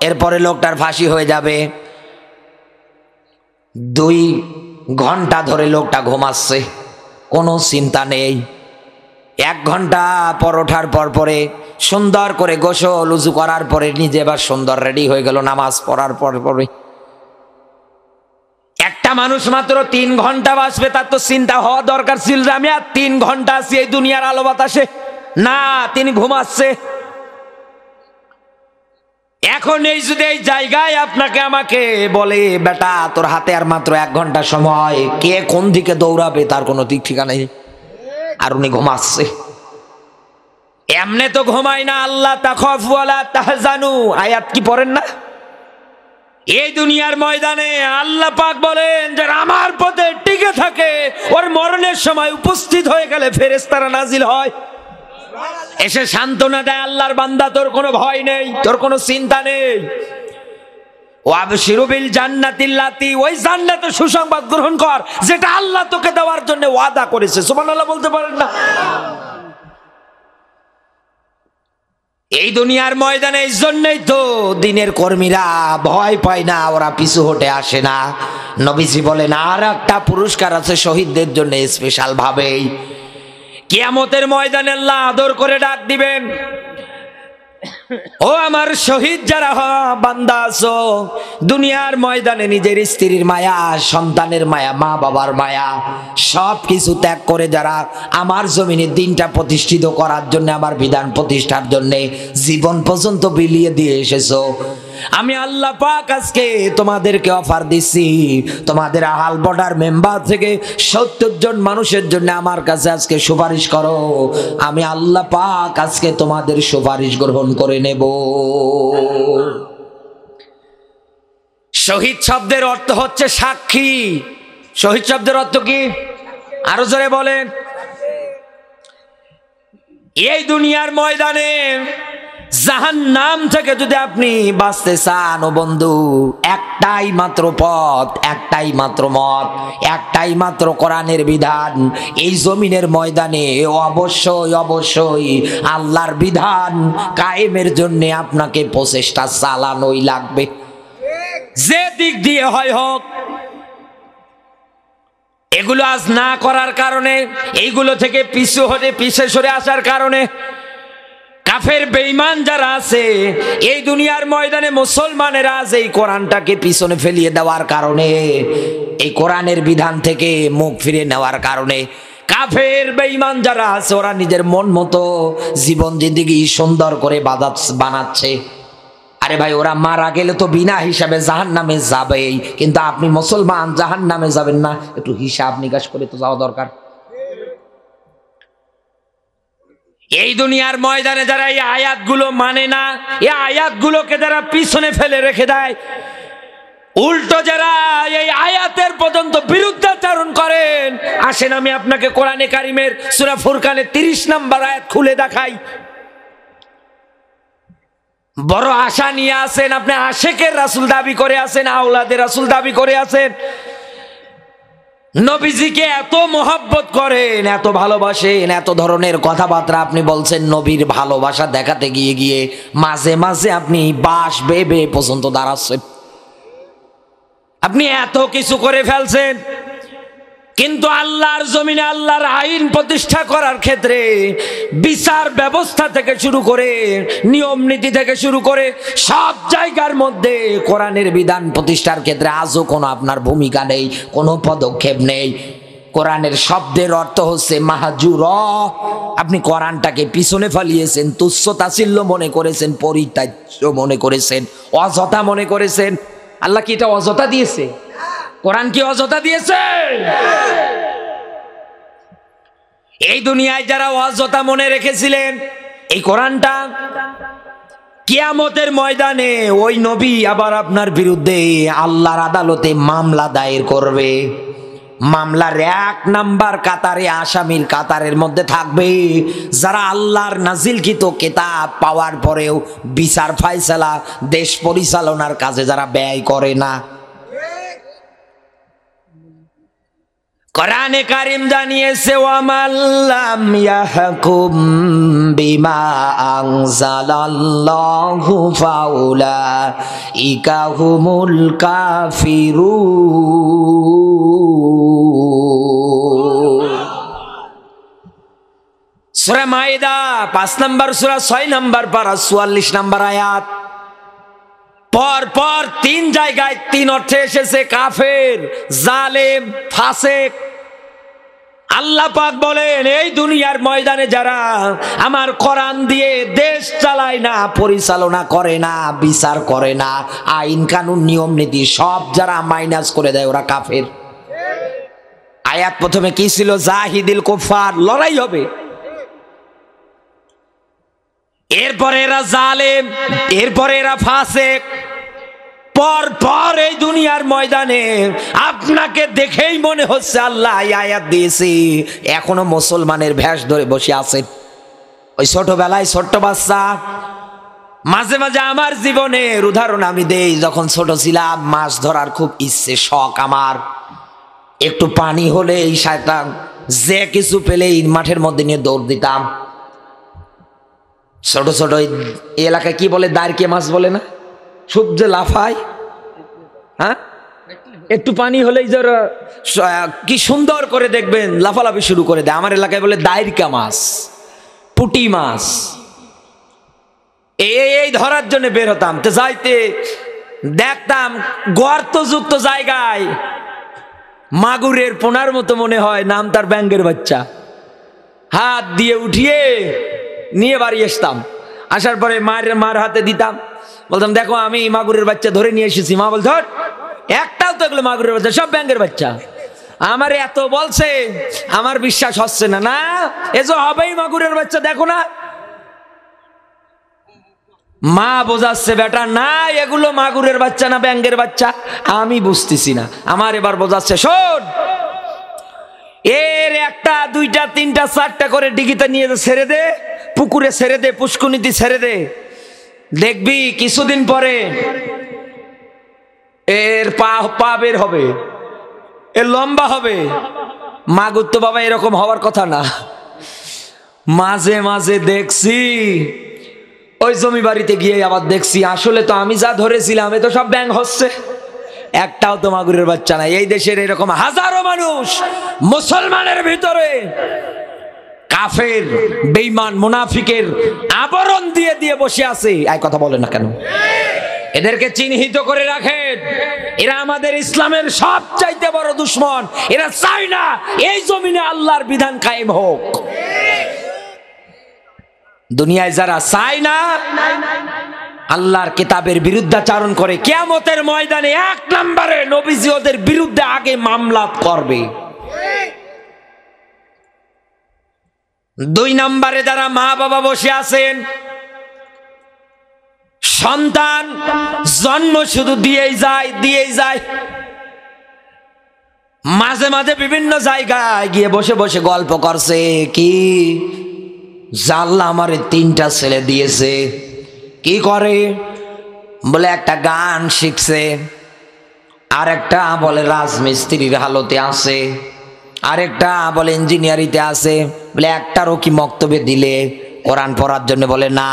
এরপরে লোকটার ফাঁসি হয়ে যাবে। 2 ঘন্টা ধরে লোকটা ঘুমাচ্ছে, কোনো চিন্তা নেই। 1 ঘন্টা পর ওঠার পরে সুন্দর করে গোসল উজু করার পরে নিজে এবার সুন্দর রেডি হয়ে গেল নামাজ পড়ার পরে। একটা মানুষ মাত্র 3 ঘন্টা বাঁচবে, তার তো চিন্তা হওয়া দরকার ছিল যে আমি আর 3 ঘন্টা আছি এই দুনিয়ার আলো বাতাসে। না, তিনি ঘুমাচ্ছে। এখন এই যদি এই জায়গায় আপনাকে আমাকে বলে বেটা তোর হাতে আর মাত্র 1 ঘন্টা সময়, কে কোন দিকে দৌড়াবে তার কোনো দিক ঠিকানা নেই, আর উনি ঘুমাচ্ছে। এমনে তো ঘুমাই না, আল্লাহ তাখাফু ওয়ালা তাহজানু আয়াত কি পড়েন না? এই দুনিয়ার ময়দানে আল্লাহ পাক বলেন যে আমার পথে টিকে থাকে, ওর মরণের সময় উপস্থিত হয়ে গেলে ফেরেশতারা নাজিল হয়, এসে সান্ত্বনা দেয়, আল্লাহর বান্দা তোর কোনো ভয় নেই, তোর কোনো চিন্তা নেই। ওয়াবশিরু বিল জান্নাতিল্লাতি, ওই জান্নাতের সুসংবাদ গ্রহণ কর যেটা আল্লাহ তোকে দেওয়ার জন্য ওয়াদা করেছে। সুবহানাল্লাহ বলতে পারেন না? এই দুনিয়ার ময়দানে এই জন্যই তো দিনের কর্মীরা ভয় পায় না, ওরা পিছু হটে আসে না। নবীজি বলেন আর একটা পুরস্কার আছে শহীদদের জন্য স্পেশাল ভাবেই, কিয়ামতের ময়দানে আল্লাহ আদর করে ডাক দিবেন, ও আমার শহীদ যারা বান্দা আছো, দুনিয়ার ময়দানে নিজের স্ত্রীর মায়া, সন্তানের মায়া, মা বাবার মায়া সব কিছু ত্যাগ করে যারা আমার জমিনে দিনটা প্রতিষ্ঠিত করার জন্য, আমার বিধান প্রতিষ্ঠার জন্য জীবন পর্যন্ত বিলিয়ে দিয়ে এসেছো, আমি আল্লাহ পাক আজকে তোমাদেরকে অফার দিচ্ছি, তোমাদের আহাল বর্ডার মেম্বার থেকে 70 জন মানুষের জন্য আমার কাছে আজকে সুপারিশ করো, আমি আল্লাহ পাক আজকে তোমাদের সুপারিশ গ্রহণ করে নেব। শহীদ শব্দের অর্থ হচ্ছে সাক্ষী। শহীদ শব্দের অর্থ কি? আরো জোরে বলেন। এই দুনিয়ার ময়দানে জাহান্নাম থেকে যদি আপনি বাঁচতে চান ও বন্ধু, একটাই মাত্র পথ, একটাই মাত্র মত, একটাই মাত্র কোরআনের বিধান। এই জমিনের ময়দানে অবশ্যই অবশ্যই আল্লাহর বিধান কায়েমের জন্য আপনাকে প্রচেষ্টা চালানোই লাগবে, যে দিক দিয়ে হয় হোক। এগুলো আজ না করার কারণে, এইগুলো থেকে পিছে সরে আসার কারণে কাফের বেঈমান যারা আছে এই দুনিয়ার ময়দানে, মুসলমানেরা আজ এই কোরআনটাকে পিছনে ফেলিয়ে দেওয়ার কারণে, এই কোরআনের বিধান থেকে মুখ ফিরে নেওয়ার কারণে কাফের বেঈমান যারা আছে ওরা নিজের মন মতো জীবন জিন্দেগি সুন্দর করে বানাচ্ছে। আরে ভাই, ওরা মারা গেলে তো বিনা হিসাবে জাহান্নামে যাবেই, কিন্তু আপনি মুসলমান জাহান্নামে যাবেন না, একটু হিসাব নিকাশ করে তো যাওয়া দরকার। এই দুনিয়ার ময়দানে যারা এই আয়াতগুলো মানে না, এই আয়াতগুলোকে যারা পিছনে ফেলে রেখে দেয়, উল্টো যারা এই আয়াতের পর্যন্ত বিরুদ্ধাচরণ করেন, আসেন আমি আপনাকে কোরআনে কারিমের সূরা ফুরকানের 30 নম্বর আয়াত খুলে দেখাই। বড় আশা নিয়ে আসেন, আপনি আশেকের রাসূল দাবি করে আছেন, আওলাদের রাসূল দাবি করে আছেন, নবীজিকে এত মহব্বত করেন, এত ভালোবাসেন, এত ধরনের কথাবার্তা আপনি বলছেন, নবীর ভালোবাসা দেখাতে গিয়ে গিয়ে মাঝে মাঝে আপনি বাঁশ বেবে পর্যন্ত দাঁড়াচ্ছেন, আপনি এত কিছু করে ফেলছেন, কিন্তু আল্লাহর জমিনে আল্লাহর আইন প্রতিষ্ঠা করার ক্ষেত্রে বিচার ব্যবস্থা থেকে শুরু করে নিয়ম নীতি থেকে শুরু করে সব জায়গার মধ্যে কোরআনের বিধান প্রতিষ্ঠার ক্ষেত্রে আজও কোনো আপনার ভূমিকা নেই, কোনো পদক্ষেপ নেই। কোরআনের শব্দের অর্থ হচ্ছে মাহজুর, আপনি কোরআনটাকে পিছনে ফেলিয়েছেন, তুচ্ছ তাচ্ছিল্য মনে করেছেন, পরিত্যাজ্য মনে করেছেন, অযথা মনে করেছেন। আল্লাহ কি এটা অযথা দিয়েছে? কোরআন কি অযথা দিয়েছে? এই দুনিয়ায় যারা অযথা মনে রেখেছিলেন এই কোরআনটা, কিয়ামতের ময়দানে ওই নবী আবার আপনার বিরুদ্ধে আল্লাহর আদালতে মামলা দায়ের করবে। মামলার 1 নাম্বার কাতারে, আসামির কাতারের মধ্যে থাকবে যারা আল্লাহর নাজিলকৃত কিতাব পাওয়ার পরেও বিচার ফায়সালা, দেশ পরিচালনার কাজে যারা ব্যয় করে না। কোরআনে কারীম জানিয়েছে, ওয়ামাল্লাম ইয়াহকুম বিমা আনজালাল্লাহু ফাউলাইকা হুমুল কাফিরুন। সূরা মাইদা 5 নম্বর সূরা 6 নম্বর পারা 44 নম্বর আয়াত। পর পর 3 জায়গায় 3 অর্থে এসেছে কাফের, জালেম, ফাসেক। আল্লাহ পাক বলেন, এই দুনিয়ার ময়দানে যারা আমার কোরআন দিয়ে দেশ চালায় না, পরিচালনা করে না, বিচার করে না, আইন কানুন নিয়ম নীতি সব যারা মাইনাস করে দেয়, ওরা কাফের। আয়াত প্রথমে কি ছিল? জাহিদিল কুফার, লড়াই হবে। এরপরে এরা জালেম, এরপরে এরা ফাসেক। পর পর এই দুনিয়ার ময়দানে আপনাকে দেখেই মনে হচ্ছে আল্লাহ আয়াত দিয়েছি, এখনো মুসলমানের ভেষ ধরে বসে আছেন। ওই ছোটবেলায় ছোট্ট বাচ্চা, মাঝে মাঝে আমার জীবনের উদাহরণ আমি দেই, যখন ছোট ছিলাম মাছ ধরার খুব ইচ্ছে, শখ আমার। একটু পানি হলে এই শয়তান যে কিছু পেলেই মাঠের মধ্যে নিয়ে দৌড় দিতাম। ছোট ছোট এলাকায় কি বলে, দাঁড়কে মাছ বলে না, খুব যে লাফায়। হ্যাঁ, একটু পানি হলেই যারা কি সুন্দর করে দেখবেন লাফালাফি শুরু করে দেয়। আমার এলাকায় বলে দাঁড়কা মাছ, পুঁটি মাছ। এই ধরার জন্য বের হতাম। তো যাইতে দেখতাম গর্তযুক্ত জায়গায় মাগুরের পোনার মতো মনে হয়, নাম তার ব্যাঙের বাচ্চা। হাত দিয়ে উঠিয়ে নিয়ে বাড়ি আসতাম। আসার পরে মার হাতে দিতাম, বলতাম দেখো আমি মাগুরের বাচ্চা ধরে নিয়ে এসেছি। মা বল, ধর, একটাও তো এগুলো মাগুরের বাচ্চা, সব ব্যাঙের বাচ্চা। আমার এত বলছে, আমার বিশ্বাস হচ্ছে না। না, এসব হবেই মাগুরের বাচ্চা, দেখো না। মা বোঝাচ্ছে, বেটা না, এগুলো মাগুরের বাচ্চা না ব্যাঙের বাচ্চা, আমি বুঝতেছি না। আমার এবার বোঝাচ্ছে, শোন, এর 1টা 2টা 3টা 4টা করে ডিগিতে নিয়ে ছেড়ে দে, পুকুরে ছেড়ে দে, পুষ্কুনিতে ছেড়ে দে। দেখবি কিছুদিন পরে এর পা বের হবে, এর লম্বা হবে। মাগুর তো বাবা এরকম হওয়ার কথা না। মাঝে মাঝে দেখছি, ওই জমি বাড়িতে গিয়ে আবার দেখছি, আসলে তো আমি যা ধরেছিলাম এ তো সব ব্যাঙ হচ্ছে, একটাও তো মাগুরের বাচ্চা নাই। এই দেশের এরকম হাজারো মানুষ মুসলমানের ভিতরে কাফের, বেঈমান, মুনাফিকের আবরণ দিয়ে দিয়ে বসে আছে। এই কথা বলে না কেন? এদেরকে চিহ্নিত করে রাখেন। এরা আমাদের ইসলামের সবচাইতে বড় দুশমন। এরা চায় না এই জমিনে আল্লাহর বিধান কায়েম হোক। দুনিয়ায় যারা চায় না আল্লাহর কিতাবের বিরুদ্ধাচরণ করে, কিয়ামতের ময়দানে 1 নম্বরে নবীজি ওদের বিরুদ্ধে আগে মামলা করবে। 2 নম্বরে যারা মা বাবা বসে আছেন, সন্তান জন্ম শুধু দিয়েই যায়। মাঝে মাঝে বিভিন্ন জায়গায় গিয়ে বসে বসে গল্প করছে, কি জানলা আমারে 3টা ছেলে দিয়েছে। কি করে? বলে একটা গান শিখছে, আর একটা বলে রাজমিস্ত্রির হালতে আছে, আরেকটা বলে ইঞ্জিনিয়ারিতে আছে। বলে একটারও কি মক্তবে দিলে কোরআন পড়ার জন্য? বলে না।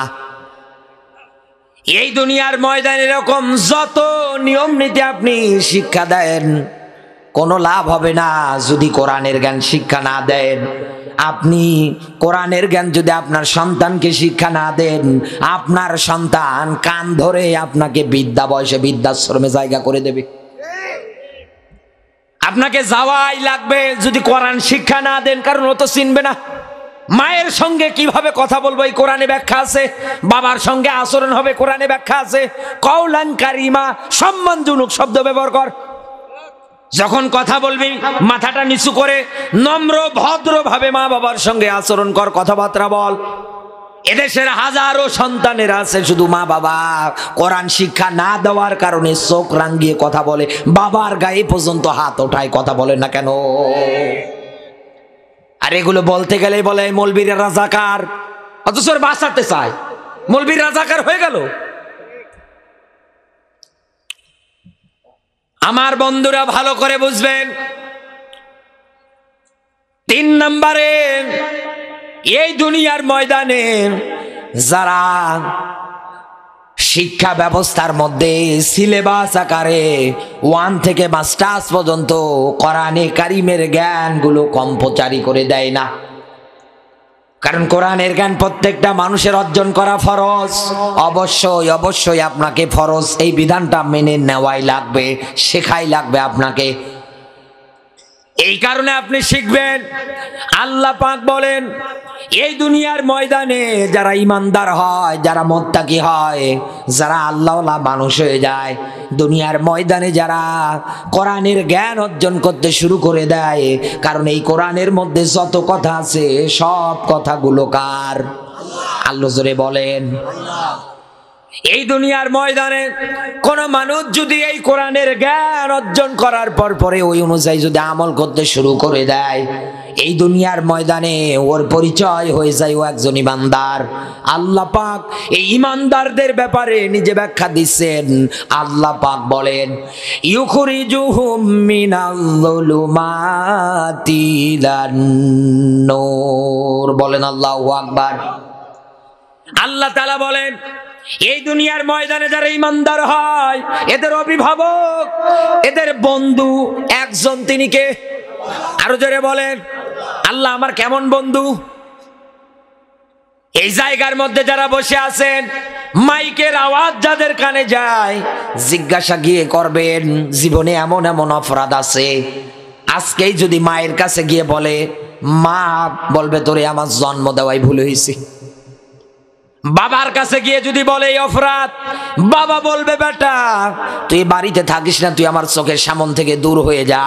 এই দুনিয়ার ময়দানে এরকম যত নিয়ম নীতি আপনি শিক্ষা দেন, কোনো লাভ হবে না যদি কোরআনের জ্ঞান শিক্ষা না দেন। আপনি কোরআনের জ্ঞান যদি আপনার সন্তানকে শিক্ষা না দেন, আপনার সন্তান কান ধরে আপনাকে বিদ্যা বয়সে বৃদ্ধাশ্রমে জায়গা করে দেবে। আপনাকে যাওয়াই লাগবে যদি কোরআন শিক্ষা না দেন, কারণ ও তো চিনবে না। মায়ের সঙ্গে কিভাবে কথা বলবো এই কোরআনে ব্যাখ্যা আছে, বাবার সঙ্গে আচরণ হবে কোরআনে ব্যাখ্যা আছে। কওলান কারিমা, সম্মানজনক শব্দ ব্যবহার কর। যখন কথা বলবি মাথাটা নিচু করে নম্র ভদ্রভাবে মা বাবার সঙ্গে আচরণ কর, কথাবার্তা বল। এদেশের হাজারো সন্তানেরা আছে, শুধু মা বাবা কোরআন শিক্ষা না দেওয়ার কারণে চোখ রাঙিয়ে কথা বলে, বাবার গায়ে পর্যন্ত হাত ওঠায়, কথা বলে না কেন? আর এগুলো বলতে গেলে বলে মৌলবীরা রাজাকার, অথচ বাঁচাতে চায়, মৌলবী রাজাকার হয়ে গেল। আমার বন্ধুরা ভালো করে বুঝবেন, 3 নম্বরে এই দুনিয়ার ময়দানে যারা শিক্ষা ব্যবস্থার মধ্যে সিলেবাস আকারে 1 থেকে মাস্টার্স পর্যন্ত কোরআনে কারিমের জ্ঞানগুলো কম্পোচারি করে দেয় না। কারণ কোরআনের জ্ঞান প্রত্যেকটা মানুষের অর্জন করা ফরজ। অবশ্যই অবশ্যই আপনাকে ফরজ এই বিধানটা মেনে নেওয়াই লাগবে, শেখাই লাগবে আপনাকে। এই কারণে আপনি শিখবেন। আল্লাহ পাক বলেন, এই দুনিয়ার ময়দানে যারা ইমানদার হয়, যারা মুত্তাকি হয়, যারা আল্লাহওয়ালা মানুষ হয়ে যায়, দুনিয়ার ময়দানে যারা কোরআনের জ্ঞান অর্জন করতে শুরু করে দেয়, কারণ এই কোরআনের মধ্যে যত কথা আছে সব কথাগুলো কার? আল্লাহ জোরে বলেন। এই দুনিয়ার ময়দানে কোন মানুষ যদি এই কোরআনের জ্ঞান অর্জন করার পরে ওই অনুযায়ী যদি আমল করতে শুরু করে দেয়, এই দুনিয়ার ময়দানে ওর পরিচয় হয়ে যায় ও একজন ইমানদার। আল্লাহ পাক এই ইমানদারদের ব্যাপারে নিজে ব্যাখ্যা দিচ্ছেন। আল্লাহ পাক বলেন, ইউখরিজুহুম মিনাল যুলুমাতি ইলান নূর। বলেন আল্লাহু আকবার। আল্লাহ তাআলা বলেন, এই দুনিয়ার ময়দানে যারা ইমানদার হয়, এদের অভিভাবক, এদের বন্ধু একজন, তিনি কে? আরো জোরে বলেন। আল্লাহ আমার কেমন বন্ধু? এই জায়গার মধ্যে যারা বসে আছেন, মাইকের আওয়াজ যাদের কানে যায়, জিজ্ঞাসা গিয়ে করবেন জীবনে এমন এমন অপরাধ আছে, আজকেই যদি মায়ের কাছে গিয়ে বলে, মা বলবে তোরে আমার জন্ম দেওয়াই ভুল হয়েছে। বাবার কাছে গিয়ে যদি বলে এই অপরাধ, বাবা বলবে বেটা তুই বাড়িতে থাকিস না, তুই আমার চোখের সামনে থেকে দূর হয়ে যা।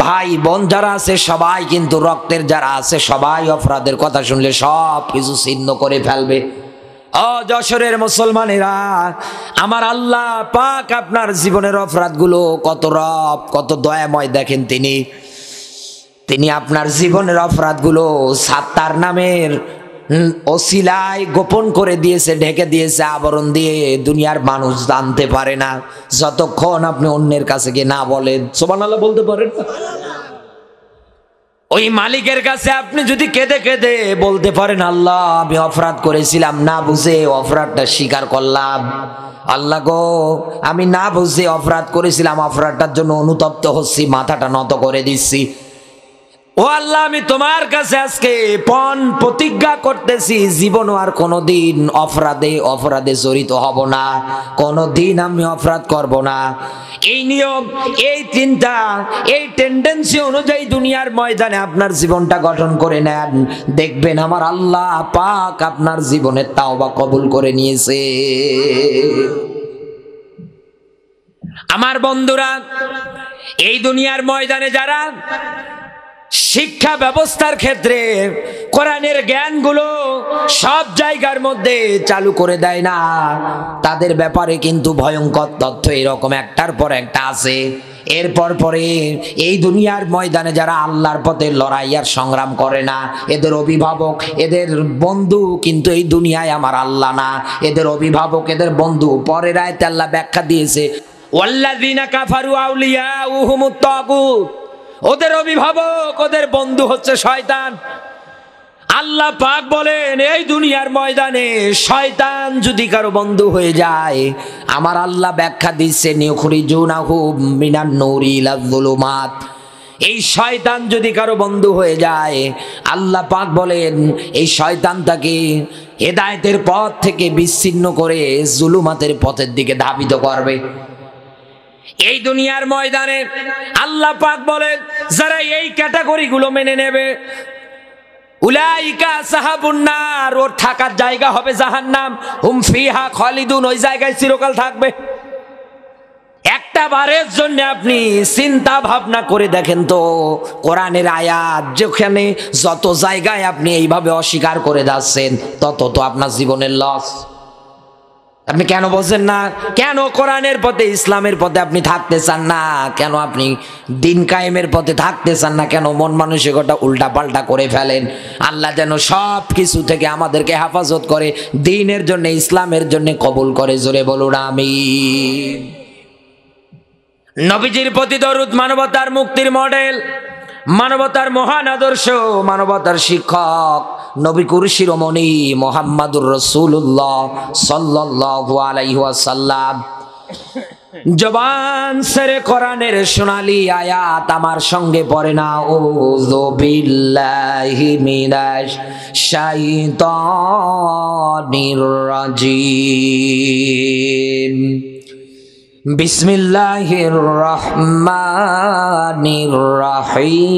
ভাই বোন যারা আছে সবাই কিন্তু রক্তের যারা আছে সবাই অপরাধের কথা শুনলে সব কিছু ছিন্ন করে ফেলবে। ও যশোরের মুসলমানেরা, আমার আল্লাহ পাক আপনার জীবনের অপরাধগুলো কত কত দয়াময় দেখেন। তিনি আপনার জীবনের অপরাধগুলো সাত্তার নামের ওসিলায় গোপন করে দিয়েছে, ঢেকে দিয়েছে আবরণ দিয়ে, দুনিয়ার মানুষ জানতে পারে না যতক্ষণ আপনি অন্যের কাছে গিয়ে না বলেন। সুবহানাল্লাহ বলতে পারেন না? ওই মালিকের কাছে আপনি যদি কেঁদে কেঁদে বলতে পারেন, আল্লাহ আমি অপরাধ করেছিলাম, না বুঝে অপরাধটা স্বীকার করলাম, আল্লাহ গো আমি না বুঝে অপরাধ করেছিলাম, অপরাধটার জন্য অনুতপ্ত হচ্ছি, মাথাটা নত করে দিচ্ছি। ও আল্লাহ আমি তোমার কাছে আজকে প্রতিজ্ঞা করতেছি, জীবনও আর কোনোদিন অপরাধে জড়িত হব না, কোনোদিন আমি অপরাধ করব না। এই নিয়ম, এই চিন্তা, এই টেন্ডেন্সি অনুযায়ী দুনিয়ার ময়দানে আপনার জীবনটা গঠন করে নেন, দেখবেন আমার আল্লাহ পাক আপনার জীবনের তাওবা কবুল করে নিয়েছে। আমার বন্ধুরা, এই দুনিয়ার ময়দানে যারা শিক্ষা ব্যবস্থার ক্ষেত্রে কোরআনের জ্ঞানগুলো সব জায়গার মধ্যে চালু করে দেয় না, তাদের ব্যাপারে কিন্তু ভয়ঙ্কর তথ্য এরকম একটার পর একটা আছে। এরপর পরে এই দুনিয়ার ময়দানে যারা আল্লাহর পথে লড়াই আর সংগ্রাম করে না, এদের অভিভাবক, এদের বন্ধু কিন্তু এই দুনিয়ায় আমার আল্লাহ না, এদের অভিভাবক, এদের বন্ধু। পরের আয়াতে আল্লাহ ব্যাখ্যা দিয়েছে, ওয়াল্লাযীনা কাফারু আউলিয়াউহুমুত তাগুত, ওদের অভিভাবক, ওদের বন্ধু হচ্ছে শয়তান। আল্লাহ পাক বলেন, এই দুনিয়ার ময়দানে শয়তান যদি কারো বন্ধু হয়ে যায়, আমার আল্লাহ ব্যাখ্যা দিচ্ছেন, ইউখরিজুনাহুম মিনান নূরি ইলায যুলুমাত, এই শয়তান যদি কারো বন্ধু হয়ে যায়, আল্লাহ পাক বলেন এই শয়তান তাকে হেদায়েতের পথ থেকে বিচ্ছিন্ন করে জুলুমাতের পথের দিকে ধাবিত করবে। এই দুনিয়ার ময়দানে আল্লাহ পাক বলেন, যারা এই ক্যাটাগরিগুলো মেনে নেবে, উলাইকা আসহাবুন নার, ওর থাকার জায়গা হবে জাহান্নাম, হুম ফিহা খালিদুন, ওই জায়গায় চিরকাল থাকবে। একটা বারের জন্য আপনি চিন্তা ভাবনা করে দেখেন তো, কোরআনের আয়াত যেখানে যত জায়গায় আপনি এইভাবে অস্বীকার করে যাচ্ছেন, তত তো আপনার জীবনের লস। আপনি কেন বোঝেন না? কেন কোরআনের পথে, ইসলামের পথে আপনি থাকতে চান না? কেন আপনি দিন কায়েমের পথে থাকতে চান না? কেন মন মানসিকতা উল্টা পাল্টা করে ফেলেন? আল্লাহ যেন সব কিছু থেকে আমাদেরকে হেফাজত করে, দ্বীনের জন্য, ইসলামের জন্য কবুল করে। জোরে বলুন আমিন। নবীজির প্রতি দরুদ মানবতার মুক্তির মডেল, মানবতার মহান আদর্শ, মানবতার শিক্ষক, নবী কুর শিরোমণি মুহাম্মাদুর রাসূলুল্লাহ সাল্লাল্লাহু আলাইহি ওয়াসাল্লাম। জবান সেরে কোরআনের সোনালী আয়াত আমার সঙ্গে পড়ে না। আউযু বিল্লাহি মিনাশ শাইতানির রাজিম। বিসমিল্লাহির রহমানির রহিম।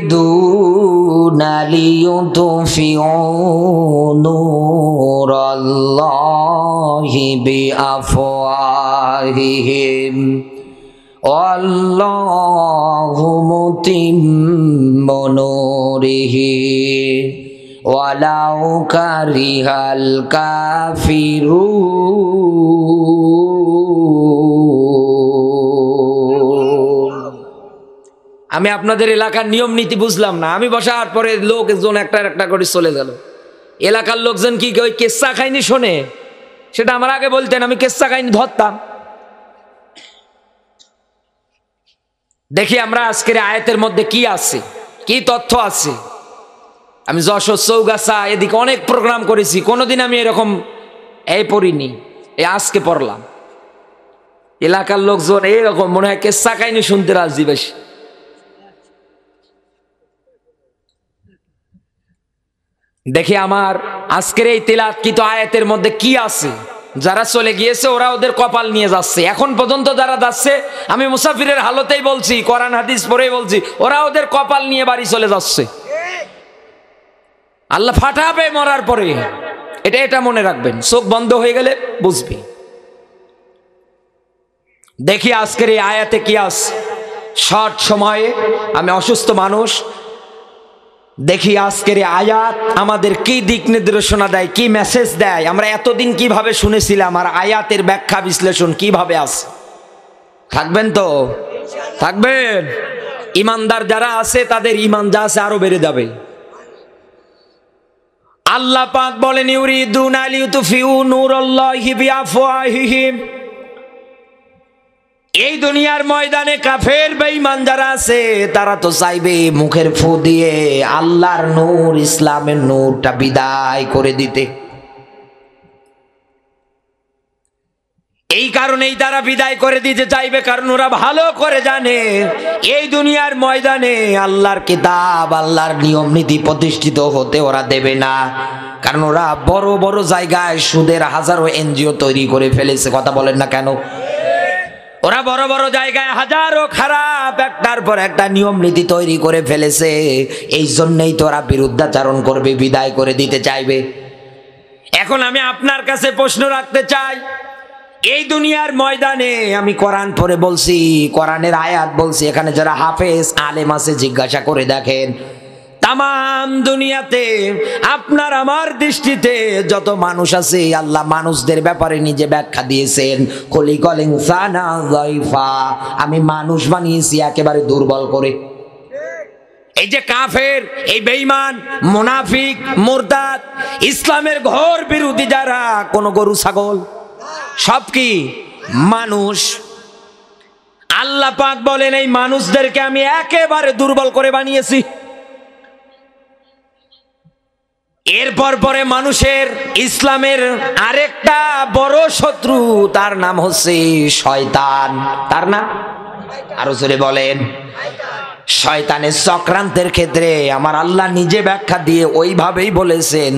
ইউরিদুনা লিইউতফিউ নূরাল্লাহি বিআফওয়াহিহিম আল্লাহু মুতিম্মু নূরিহি ওয়ালাউ কারিহাল কাফিরুন। আমি আপনাদের এলাকার নিয়ম নীতি বুঝলাম না। আমি বসার পরে লোকজন একটা একটা করে চলে গেল। এলাকার লোকজন কি ওই কেচ্চা খাইনি শোনে? সেটা আমার আগে বলতেন, আমি কেচ্চা খাইনি ধরতাম। দেখি আমরা আজকের আয়াতের মধ্যে কি আছে, কি তথ্য আছে। আমি যশোর, চৌগাছা এদিকে অনেক প্রোগ্রাম করেছি, কোনোদিন আমি এরকম পড়িনি, আজকে পড়লাম। এলাকার লোকজন এইরকম মনে হয় কেচ্চা কাহিনী শুনতে রাজি বেশি। দেখি আমার আজকের এই তিলাওয়াতকৃত আয়াতের মধ্যে কি আছে। যারা চলে গিয়েছে ওরা ওদের কপাল নিয়ে যাচ্ছে। এখন পর্যন্ত যারা যাচ্ছে, আমি মুসাফিরের হালতেই বলছি, কোরআন হাদিস পড়েই বলছি, ওরা ওদের কপাল নিয়ে বাড়ি চলে যাচ্ছে। আল্লাহ ফাটাবে মরার পরে, এটা মনে রাখবেন। চোখ বন্ধ হয়ে গেলে বুঝবি। দেখি আজকের এই আয়াতে কি আছে। শর্ট সময়ে, আমি অসুস্থ মানুষ, দেখি আজকের এই আয়াত আমাদের কি দিক নির্দেশনা দেয়, কি মেসেজ দেয়। আমরা এতদিন কিভাবে শুনেছিলাম, আর আয়াতের ব্যাখ্যা বিশ্লেষণ কিভাবে আছে। থাকবেন তো? থাকবেন। ইমানদার যারা আছে তাদের ইমান যা আছে আরো বেড়ে যাবে। আল্লাহ পাক বলেন, ইউরিদুনা লিইউতফিউ নূরাল্লাহি বিআফওয়াহিহিম। এই দুনিয়ার ময়দানে কাফের বেঈমান যারা আছে, তারা তো চাইবে মুখের ফু দিয়ে আল্লাহর নূর, ইসলামের নূরটা বিদায় করে দিতে। এই কারণেই তারা বিদায় করে দিতে চাইবে, কারণ ওরা ভালো করে জানে এই দুনিয়ার ময়দানে আল্লাহর কিতাব, আল্লাহর নিয়ম নীতি প্রতিষ্ঠিত হতে ওরা দেবে না। কারণ ওরা বড় বড় জায়গায় সুদের হাজারো এনজিও তৈরি করে ফেলেছে। কথা বলেন না কেন? ওরা বড় বড় জায়গায় হাজারো খারাপ একটার পর একটা নিয়ম নীতি তৈরি করে ফেলেছে। এই জন্যই তো ওরা বিরুদ্ধাচরণ করবে, বিদায় করে দিতে চাইবে। এখন আমি আপনার কাছে প্রশ্ন রাখতে চাই, এই দুনিয়ার ময়দানে আমি কোরআন পড়ে বলছি, কোরআনের আয়াত বলছি, এখানে যারা হাফেজ আলেম আছে জিজ্ঞাসা করে দেখেন, তামাম দুনিয়াতে আপনার আমার দৃষ্টিতে যত মানুষ আছে, আল্লাহ মানুষদের ব্যাপারে নিজে ব্যাখ্যা দিয়েছেন, খলিকাল ইনসানা যায়ফা, আমি মানুষ বানিয়েছি একেবারে দুর্বল করে। এই যে কাফের, এই বেঈমান, মুনাফিক, মুরতাদ, ইসলামের ঘোর বিরোধী যারা, কোন গরু ছাগল, সব কি মানুষ। আল্লাহ পাক বলেন, এই মানুষদেরকে আমি একেবারে দুর্বল করে বানিয়েছি। এরপর পরে মানুষের, ইসলামের আরেকটা বড় শত্রু, তার নাম হচ্ছে শয়তান। তার নাম আরো জোরে বলেন। শয়তানের চক্রান্তের ক্ষেত্রে আমার আল্লাহ নিজে ব্যাখ্যা দিয়ে ওইভাবেই বলেছেন,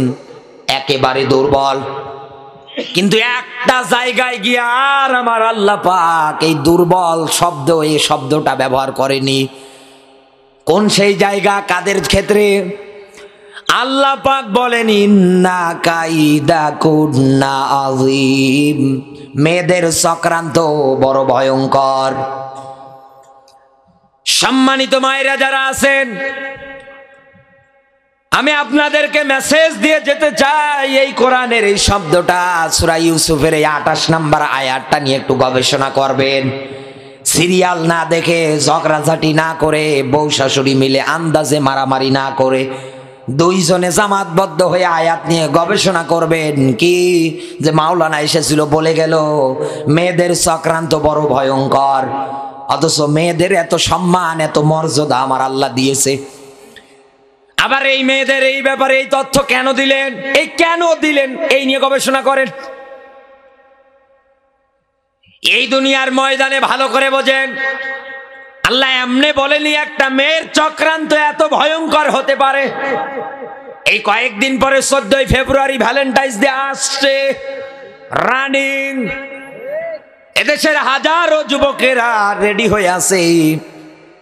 একেবারে দুর্বল। কিন্তু একটা জায়গায় গিয়ে আর আমার আল্লাহ পাক এই দুর্বল শব্দ, এই শব্দটা ব্যবহার করেনি। কোন সেই জায়গা, কাদের ক্ষেত্রে? আল্লাহ পাক বলেন ইন্না কাইদা কুন্না আযীম, মেয়েদের চক্রান্ত বড় ভয়ঙ্কর। সম্মানিত মায়েরা যারা আছেন, আমি আপনাদেরকে মেসেজ দিয়ে যেতে চাই, এই কোরআনের এই শব্দটা সূরা ইউসুফের এই 28 নম্বর আয়াতটা নিয়ে একটু গবেষণা করবেন। সিরিয়াল না দেখে, ঝগড়াঝাটি না করে, বউ শাশুড়ি মিলে আন্দাজে মারামারি না করে, দুইজনে জামাতবদ্ধ হয়ে আয়াত নিয়ে গবেষণা করবেন। কি যে মাওলানা এসেছিল বলে গেল মেয়েদের চক্রান্ত বড় ভয়ঙ্কর, অথচ মেয়েদের এত সম্মান এত মর্যাদা আমার আল্লাহ দিয়েছে। আবার এই মেয়েদের এই ব্যাপারে এই তথ্য কেন দিলেন, এই কেন দিলেন, এই নিয়ে গবেষণা করেন। এই দুনিয়ার ময়দানে ভালো করে বোঝেন, আল্লাহ এমনি বলেনি একটা মেয়ের চক্রান্ত এত ভয়ঙ্কর হতে পারে। এই কয়েকদিন পরে 14 ফেব্রুয়ারি ভ্যালেন্টাইন্স ডে আসছে, রানিং। এদেশের হাজারো যুবকেরা রেডি হয়ে আছে,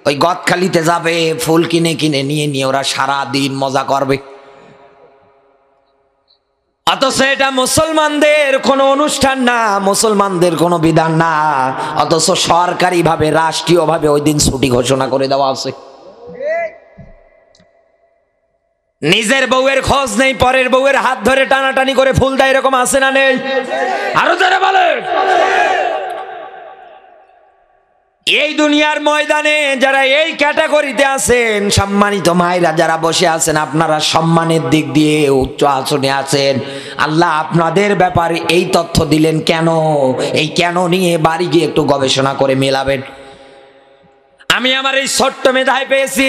ওই গদখালিতে যাবে, ফুল কিনে কিনে নিয়ে ওরা সারা দিন মজা করবে। অথচ এটা মুসলমানদের কোনো অনুষ্ঠান না, মুসলমানদের কোনো বিধান না, অথচ সরকারি ভাবে রাষ্ট্রীয় ভাবে ওই দিন ছুটি ঘোষণা করে দেওয়া আছে। নিজের বউয়ের খোঁজ নেই, পরের বউয়ের হাত ধরে টানাটানি করে ফুল দেয়, এরকম আছে না নেই? আরো যারা বলে এই দুনিয়ার ময়দানে যারা এই ক্যাটাগরিতে আছেন, সম্মানিত মায়েরা যারা বসে আছেন, আপনারা সম্মানের দিক দিয়ে উচ্চ আসনে আছেন। আল্লাহ আপনাদের ব্যাপারে এই তথ্য দিলেন কেন, এই কেন নিয়ে বাড়ি গিয়ে একটু গবেষণা করে মেলাবেন। আমি আমার এই ছোট্ট মেধায় পেয়েছি,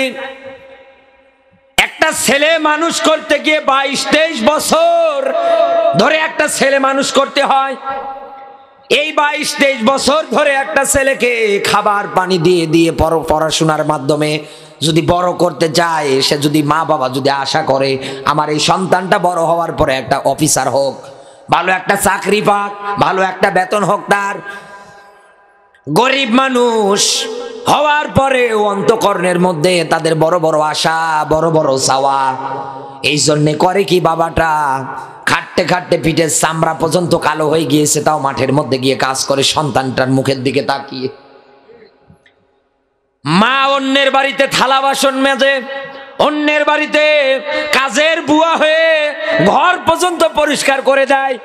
একটা ছেলে মানুষ করতে গিয়ে 22-23 বছর ধরে একটা ছেলে মানুষ করতে হয়। এই 22-23 বছর ধরে একটা ছেলেকে খাবার পানি দিয়ে দিয়ে পড়াশোনার মাধ্যমে যদি বড় করতে চায়, সে যদি মা বাবা যদি আশা করে আমার এই সন্তানটা বড় হওয়ার পরে একটা অফিসার হোক, ভালো একটা চাকরি পাক, ভালো একটা বেতন হোক তার, গরিব মানুষ হওয়ার পরে অন্তঃকরণের মধ্যে তাদের বড় বড় আশা, বড় বড় চাওয়া। এই জন্যে করে কি বাবাটা খাটতে খাটতে পিঠের চামড়া পর্যন্ত কালো হয়ে গিয়েছে, তাও মাঠের মধ্যে গিয়ে কাজ করে সন্তানটার মুখের দিকে তাকিয়ে। মা অন্যের বাড়িতে থালা বাসন মেজে, অন্যের বাড়িতে কাজের বুয়া হয়ে ঘর পর্যন্ত পরিষ্কার করে দেয়।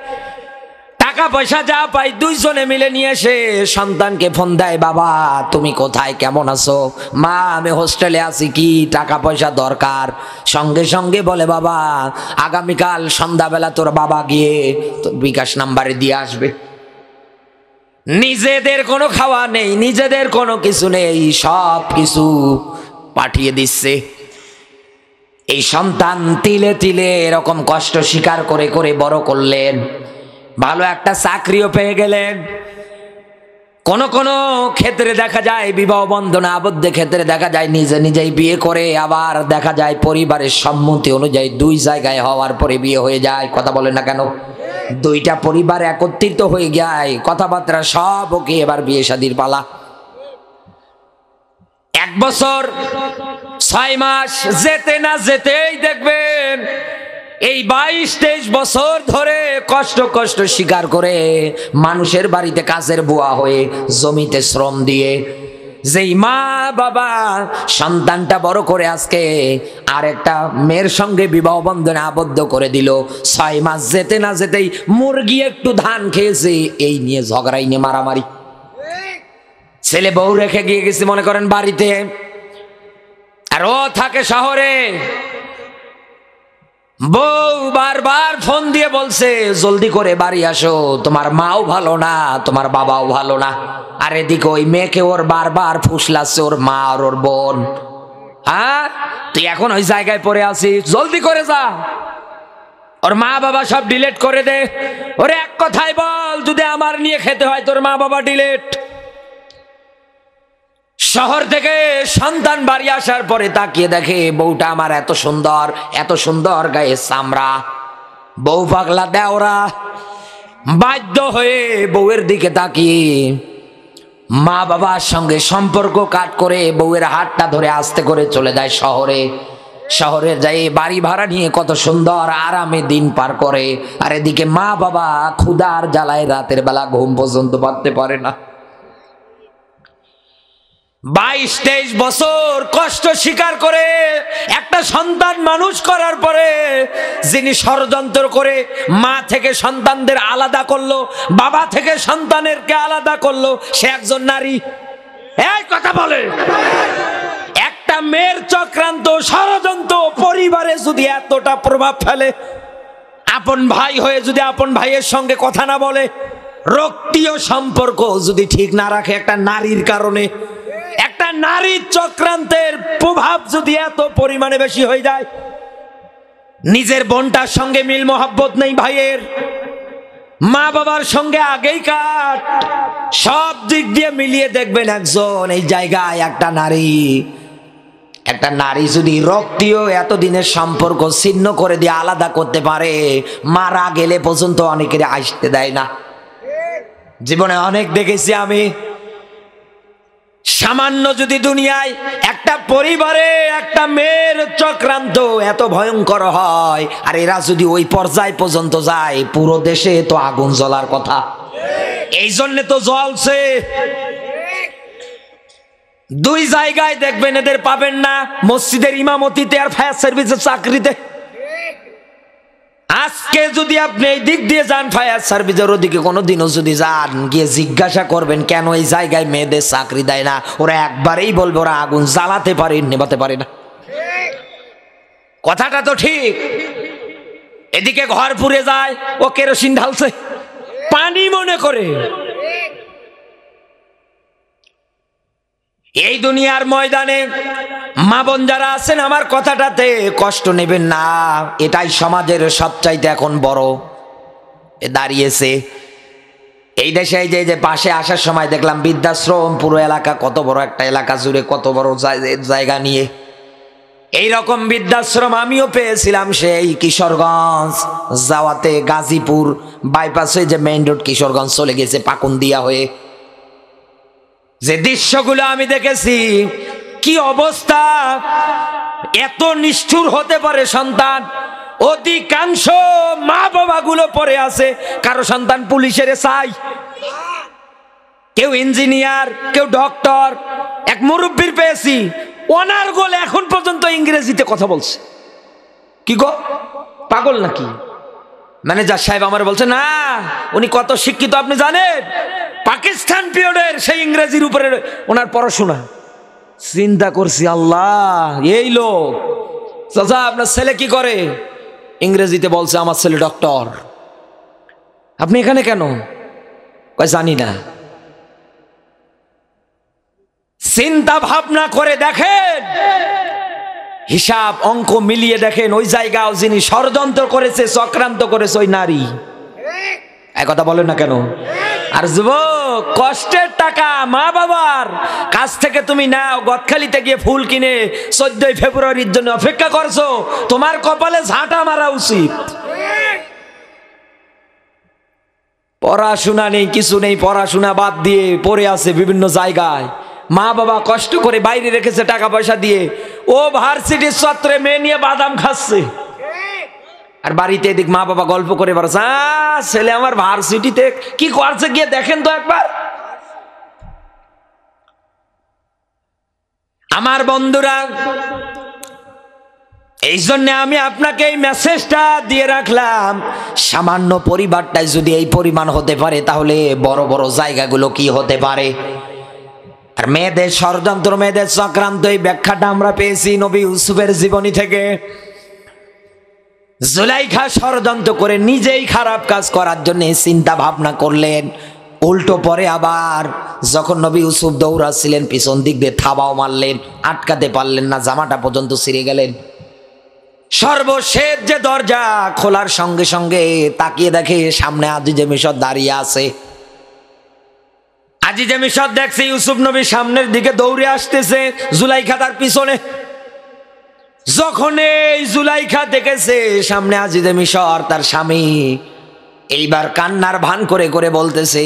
টাকা পয়সা যা পাই দুইজনে মিলে নিয়ে এসে সন্তানকে ফোন দেয়, বাবা তুমি কোথায়, কেমন আছো? মা আমি হোস্টেলে আছি, কি টাকা পয়সা দরকার? সঙ্গে সঙ্গে বলে, বাবা আগামীকাল সন্ধ্যাবেলা তোর বাবা গিয়ে তোর বিকাশ নাম্বারে দিয়ে আসবে। নিজেদের কোনো খাওয়া নেই, নিজেদের কোনো কিছু নেই, সব কিছু পাঠিয়ে দিচ্ছে। এই সন্তান তিলে তিলে এরকম কষ্ট স্বীকার করে করে বড় করলেন, ভালো একটা চাকরিও পেয়ে গেলেন। কোন কোন ক্ষেত্রে দেখা যায় বিবাহ বন্ধনে আবদ্ধ, ক্ষেত্রে দেখা যায় নিজে নিজেই বিয়ে করে, আবার দেখা যায় পরিবারের সম্মতি অনুযায়ী দুই জায়গায় হওয়ার পরে বিয়ে হয়ে যায়। কথা বলে না কেন? দুইটা পরিবার একত্রিত হয়ে যায়, কথাবার্তা সব ওকে, এবার বিয়ে শাদীর পালা। 1 বছর 6 মাস যেতে না যেতেই দেখবেন এই 22-23 বছর ধরে কষ্ট কষ্ট স্বীকার করে মানুষের বাড়িতে কাজের বুয়া হয়ে জমিতে শ্রম দিয়ে যেই মা বাবা সন্তানটা বড় করে আজকে আরেকটা মেয়ের সঙ্গে বিবাহ বন্ধনে আবদ্ধ করে দিল, 6 মাস যেতে না যেতেই মুরগি একটু ধান খেয়েছে, এই নিয়ে ঝগড়াই নিয়ে মারামারি। ছেলে বউ রেখে গিয়ে গেছে মনে করেন বাড়িতে, আর ও থাকে শহরে। বউ বারবার ফোন দিয়ে বলছে জলদি করে বাড়ি আসো, তোমার মাও ভালো না, তোমার বাবাও ভালো না। আর এদিকে ওই মেয়েকে ওর বারবার ফুসলাচ্ছে ওর মা আর ওর বোন। হ্যাঁ তুই এখন ওই জায়গায় পড়ে আছিস, জলদি করে যা, ওর মা বাবা সব ডিলেট করে দে। ওরে এক কথায় বল, যদি আমার নিয়ে খেতে হয় তোর মা বাবা ডিলেট। শহর থেকে সন্তান বাড়ি আসার পরে তাকিয়ে দেখে বউটা আমার এত সুন্দর, এত সুন্দর গায়ে চামড়া, বউ পাগলা দেওরা। বাধ্য হয়ে বউয়ের দিকে তাকিয়ে মা বাবার সঙ্গে সম্পর্ক কাট করে বউয়ের হাতটা ধরে আস্তে করে চলে যায় শহরে। শহরের যাই বাড়ি ভাড়া নিয়ে কত সুন্দর আরামে দিন পার করে, আর এদিকে মা বাবা ক্ষুধার জ্বালায় রাতের বেলা ঘুম পর্যন্ত পারতে পারে না। 22-23 বছর কষ্ট স্বীকার করে একটা সন্তান মানুষ করার পরে যিনি ষড়যন্ত্র করে মা থেকে সন্তানদের আলাদা করলো, বাবা থেকে সন্তানেরকে আলাদা করলো, সে একজন নারী। এই কথা বলে একটা মেয়ের চক্রান্ত ষড়যন্ত্র পরিবারে যদি এতটা প্রভাব ফেলে, আপন ভাই হয়ে যদি আপন ভাইয়ের সঙ্গে কথা না বলে, রক্তীয় সম্পর্ক যদি ঠিক না রাখে একটা নারীর কারণে, একটা নারীর চক্রান্তের প্রভাব যদি এত পরিমাণে বেশি হয়ে যায়, নিজের বোনটার সঙ্গে মিল মহব্বত নেই ভাইয়ের, মা বাবার সঙ্গে আগেই কাট, সব দিক দিয়ে মিলিয়ে দেখবেন একজন এই জায়গায় একটা নারী যদি রক্তীয় এতদিনের সম্পর্ক ছিন্ন করে দিয়ে আলাদা করতে পারে, মারা গেলে পর্যন্ত অনেকের আসতে দেয় না। জীবনে অনেক দেখেছি আমি। সামান্য যদি দুনিয়ায় একটা পরিবারে একটা মেয়ের চক্রান্ত এত ভয়ঙ্কর হয়, আর এরা যদি ওই পর্যায় পর্যন্ত যায়, পুরো দেশে তো আগুন জ্বলার কথা। এই জন্য তো জ্বলছে। 2 জায়গায় দেখবেন এদের পাবেন না, মসজিদের ইমামতিতে আর ফায়ার সার্ভিসের চাকরিতে। আজকে যদি আপনি এই দিক দিয়ে যান ফায়ার সার্ভিসের ওদিকে কোনোদিনও যদি যান, গিয়ে জিজ্ঞাসা করবেন কেন এই জায়গায় মেয়েদের চাকরি দেয় না, ওরা একবারেই বলবে ওরা আগুন জ্বালাতে পারে, নেভাতে পারে না। কথাটা তো ঠিক। এদিকে ঘর পুড়ে যায়, ও কেরোসিন ঢালছে, পানি মনে করে। এই দুনিয়ার ময়দানে মা বোন যারা আছেন, আমার কথাটাতে কষ্ট নেবেন না, এটাই সমাজের সবচাইতে এখন বড় দাঁড়িয়েছে এই দেশে। এই যে পাশে আসার সময় দেখলাম বৃদ্ধাশ্রম, পুরো এলাকা, কত বড় একটা এলাকা জুড়ে কত বড় জায়গা নিয়ে এই রকম বৃদ্ধাশ্রম আমিও পেয়েছিলাম সেই কিশোরগঞ্জ যাওয়াতে, গাজীপুর বাইপাস হয়ে যে মেইন রোড কিশোরগঞ্জ চলে গেছে পাকুন্দিয়া হয়ে। যে দৃশ্যগুলো আমি দেখেছি, কি অবস্থা! এত নিষ্ঠুর হতে পারে সন্তান? অধিকাংশ মা বাবা গুলো পড়ে আছে, কারো সন্তান পুলিশের চাই, কেউ ইঞ্জিনিয়ার, কেউ ডক্টর। এক মুরব্বীর পেয়েছি, ওনার গোলে এখন পর্যন্ত ইংরেজিতে কথা বলছে। কি গো, পাগল নাকি? ম্যানেজার সাহেব আমার বলছে, না উনি কত শিক্ষিত আপনি জানেন? পাকিস্তান পিরিয়ডের সেই ইংরেজির উপরে ওনার পড়াশোনা। চিন্তা করছি, আল্লাহ, এই লোক। চাচা আপনার ছেলে কি করে? ইংরেজিতে বলছে, আমার ছেলে ডক্টর। আপনি এখানে কেন? কই জানি না। চিন্তা ভাবনা করে দেখেন, হিসাব অঙ্ক মিলিয়ে দেখেন, ওই জায়গাও যিনি ষড়যন্ত্র করেছে, চক্রান্ত করেছে ওই নারী। এক কথা বলেন না কেন? আর যুবক, কষ্টের টাকা মা বাবার কাছ থেকে তুমি নাও, গদখালিতে গিয়ে ফুল কিনে 14 ফেব্রুয়ারির জন্য অপেক্ষা করছো, তোমার কপালে ঝাঁটা মারা উচিত। পড়াশোনা নেই, কিছু নেই, পড়াশোনা বাদ দিয়ে পড়ে আছে বিভিন্ন জায়গায়। মা বাবা কষ্ট করে বাইরে রেখেছে টাকা পয়সা দিয়ে, ও ভার্সিটির ছাত্রে মেয়ে নিয়ে বাদাম খাচ্ছে, আর বাড়িতে এদিক মা বাবা গল্প করে বেড়াচ্ছে, ছেলে আমার ভার্সিটিতে কি করছে গিয়ে দেখেন তো একবার। আমার বন্ধুরা, এই জন্য আমি আপনাকে এই মেসেজটা দিয়ে রাখলাম, সামান্য পরিবারটাই যদি এই পরিমাণ হতে পারে, তাহলে বড় বড় জায়গাগুলো কি হতে পারে। আর মেয়েদের ষড়যন্ত্র, মেয়েদের চক্রান্ত, এই ব্যাখ্যাটা আমরা পেয়েছি নবী ইউসুফের জীবনী থেকে। জুলাইখা ষড়যন্ত্র করে নিজেই খারাপ কাজ করার জন্য চিন্তা ভাবনা করলেন, উল্টো পরে আবার যখন নবী ইউসুফ দৌড়াচ্ছিলেন, পিছন দিক দিয়ে থাবাও মারলেন, আটকাতে পারলেন না, জামাটা পর্যন্ত ছিঁড়ে গেলেন। সর্বশেষ যে দরজা খোলার সঙ্গে সঙ্গে তাকিয়ে দেখে সামনে আজিজে মিশর দাঁড়িয়ে আছে। আজিজে মিশর দেখছে ইউসুফ নবী সামনের দিকে দৌড়ে আসতেছে, জুলাইখা তার পিছনে। যখন এই জুলাইখা দেখেছে সামনে আজিজে মিশর তার স্বামী, এইবার কান্নার ভান করে করে বলতেছে,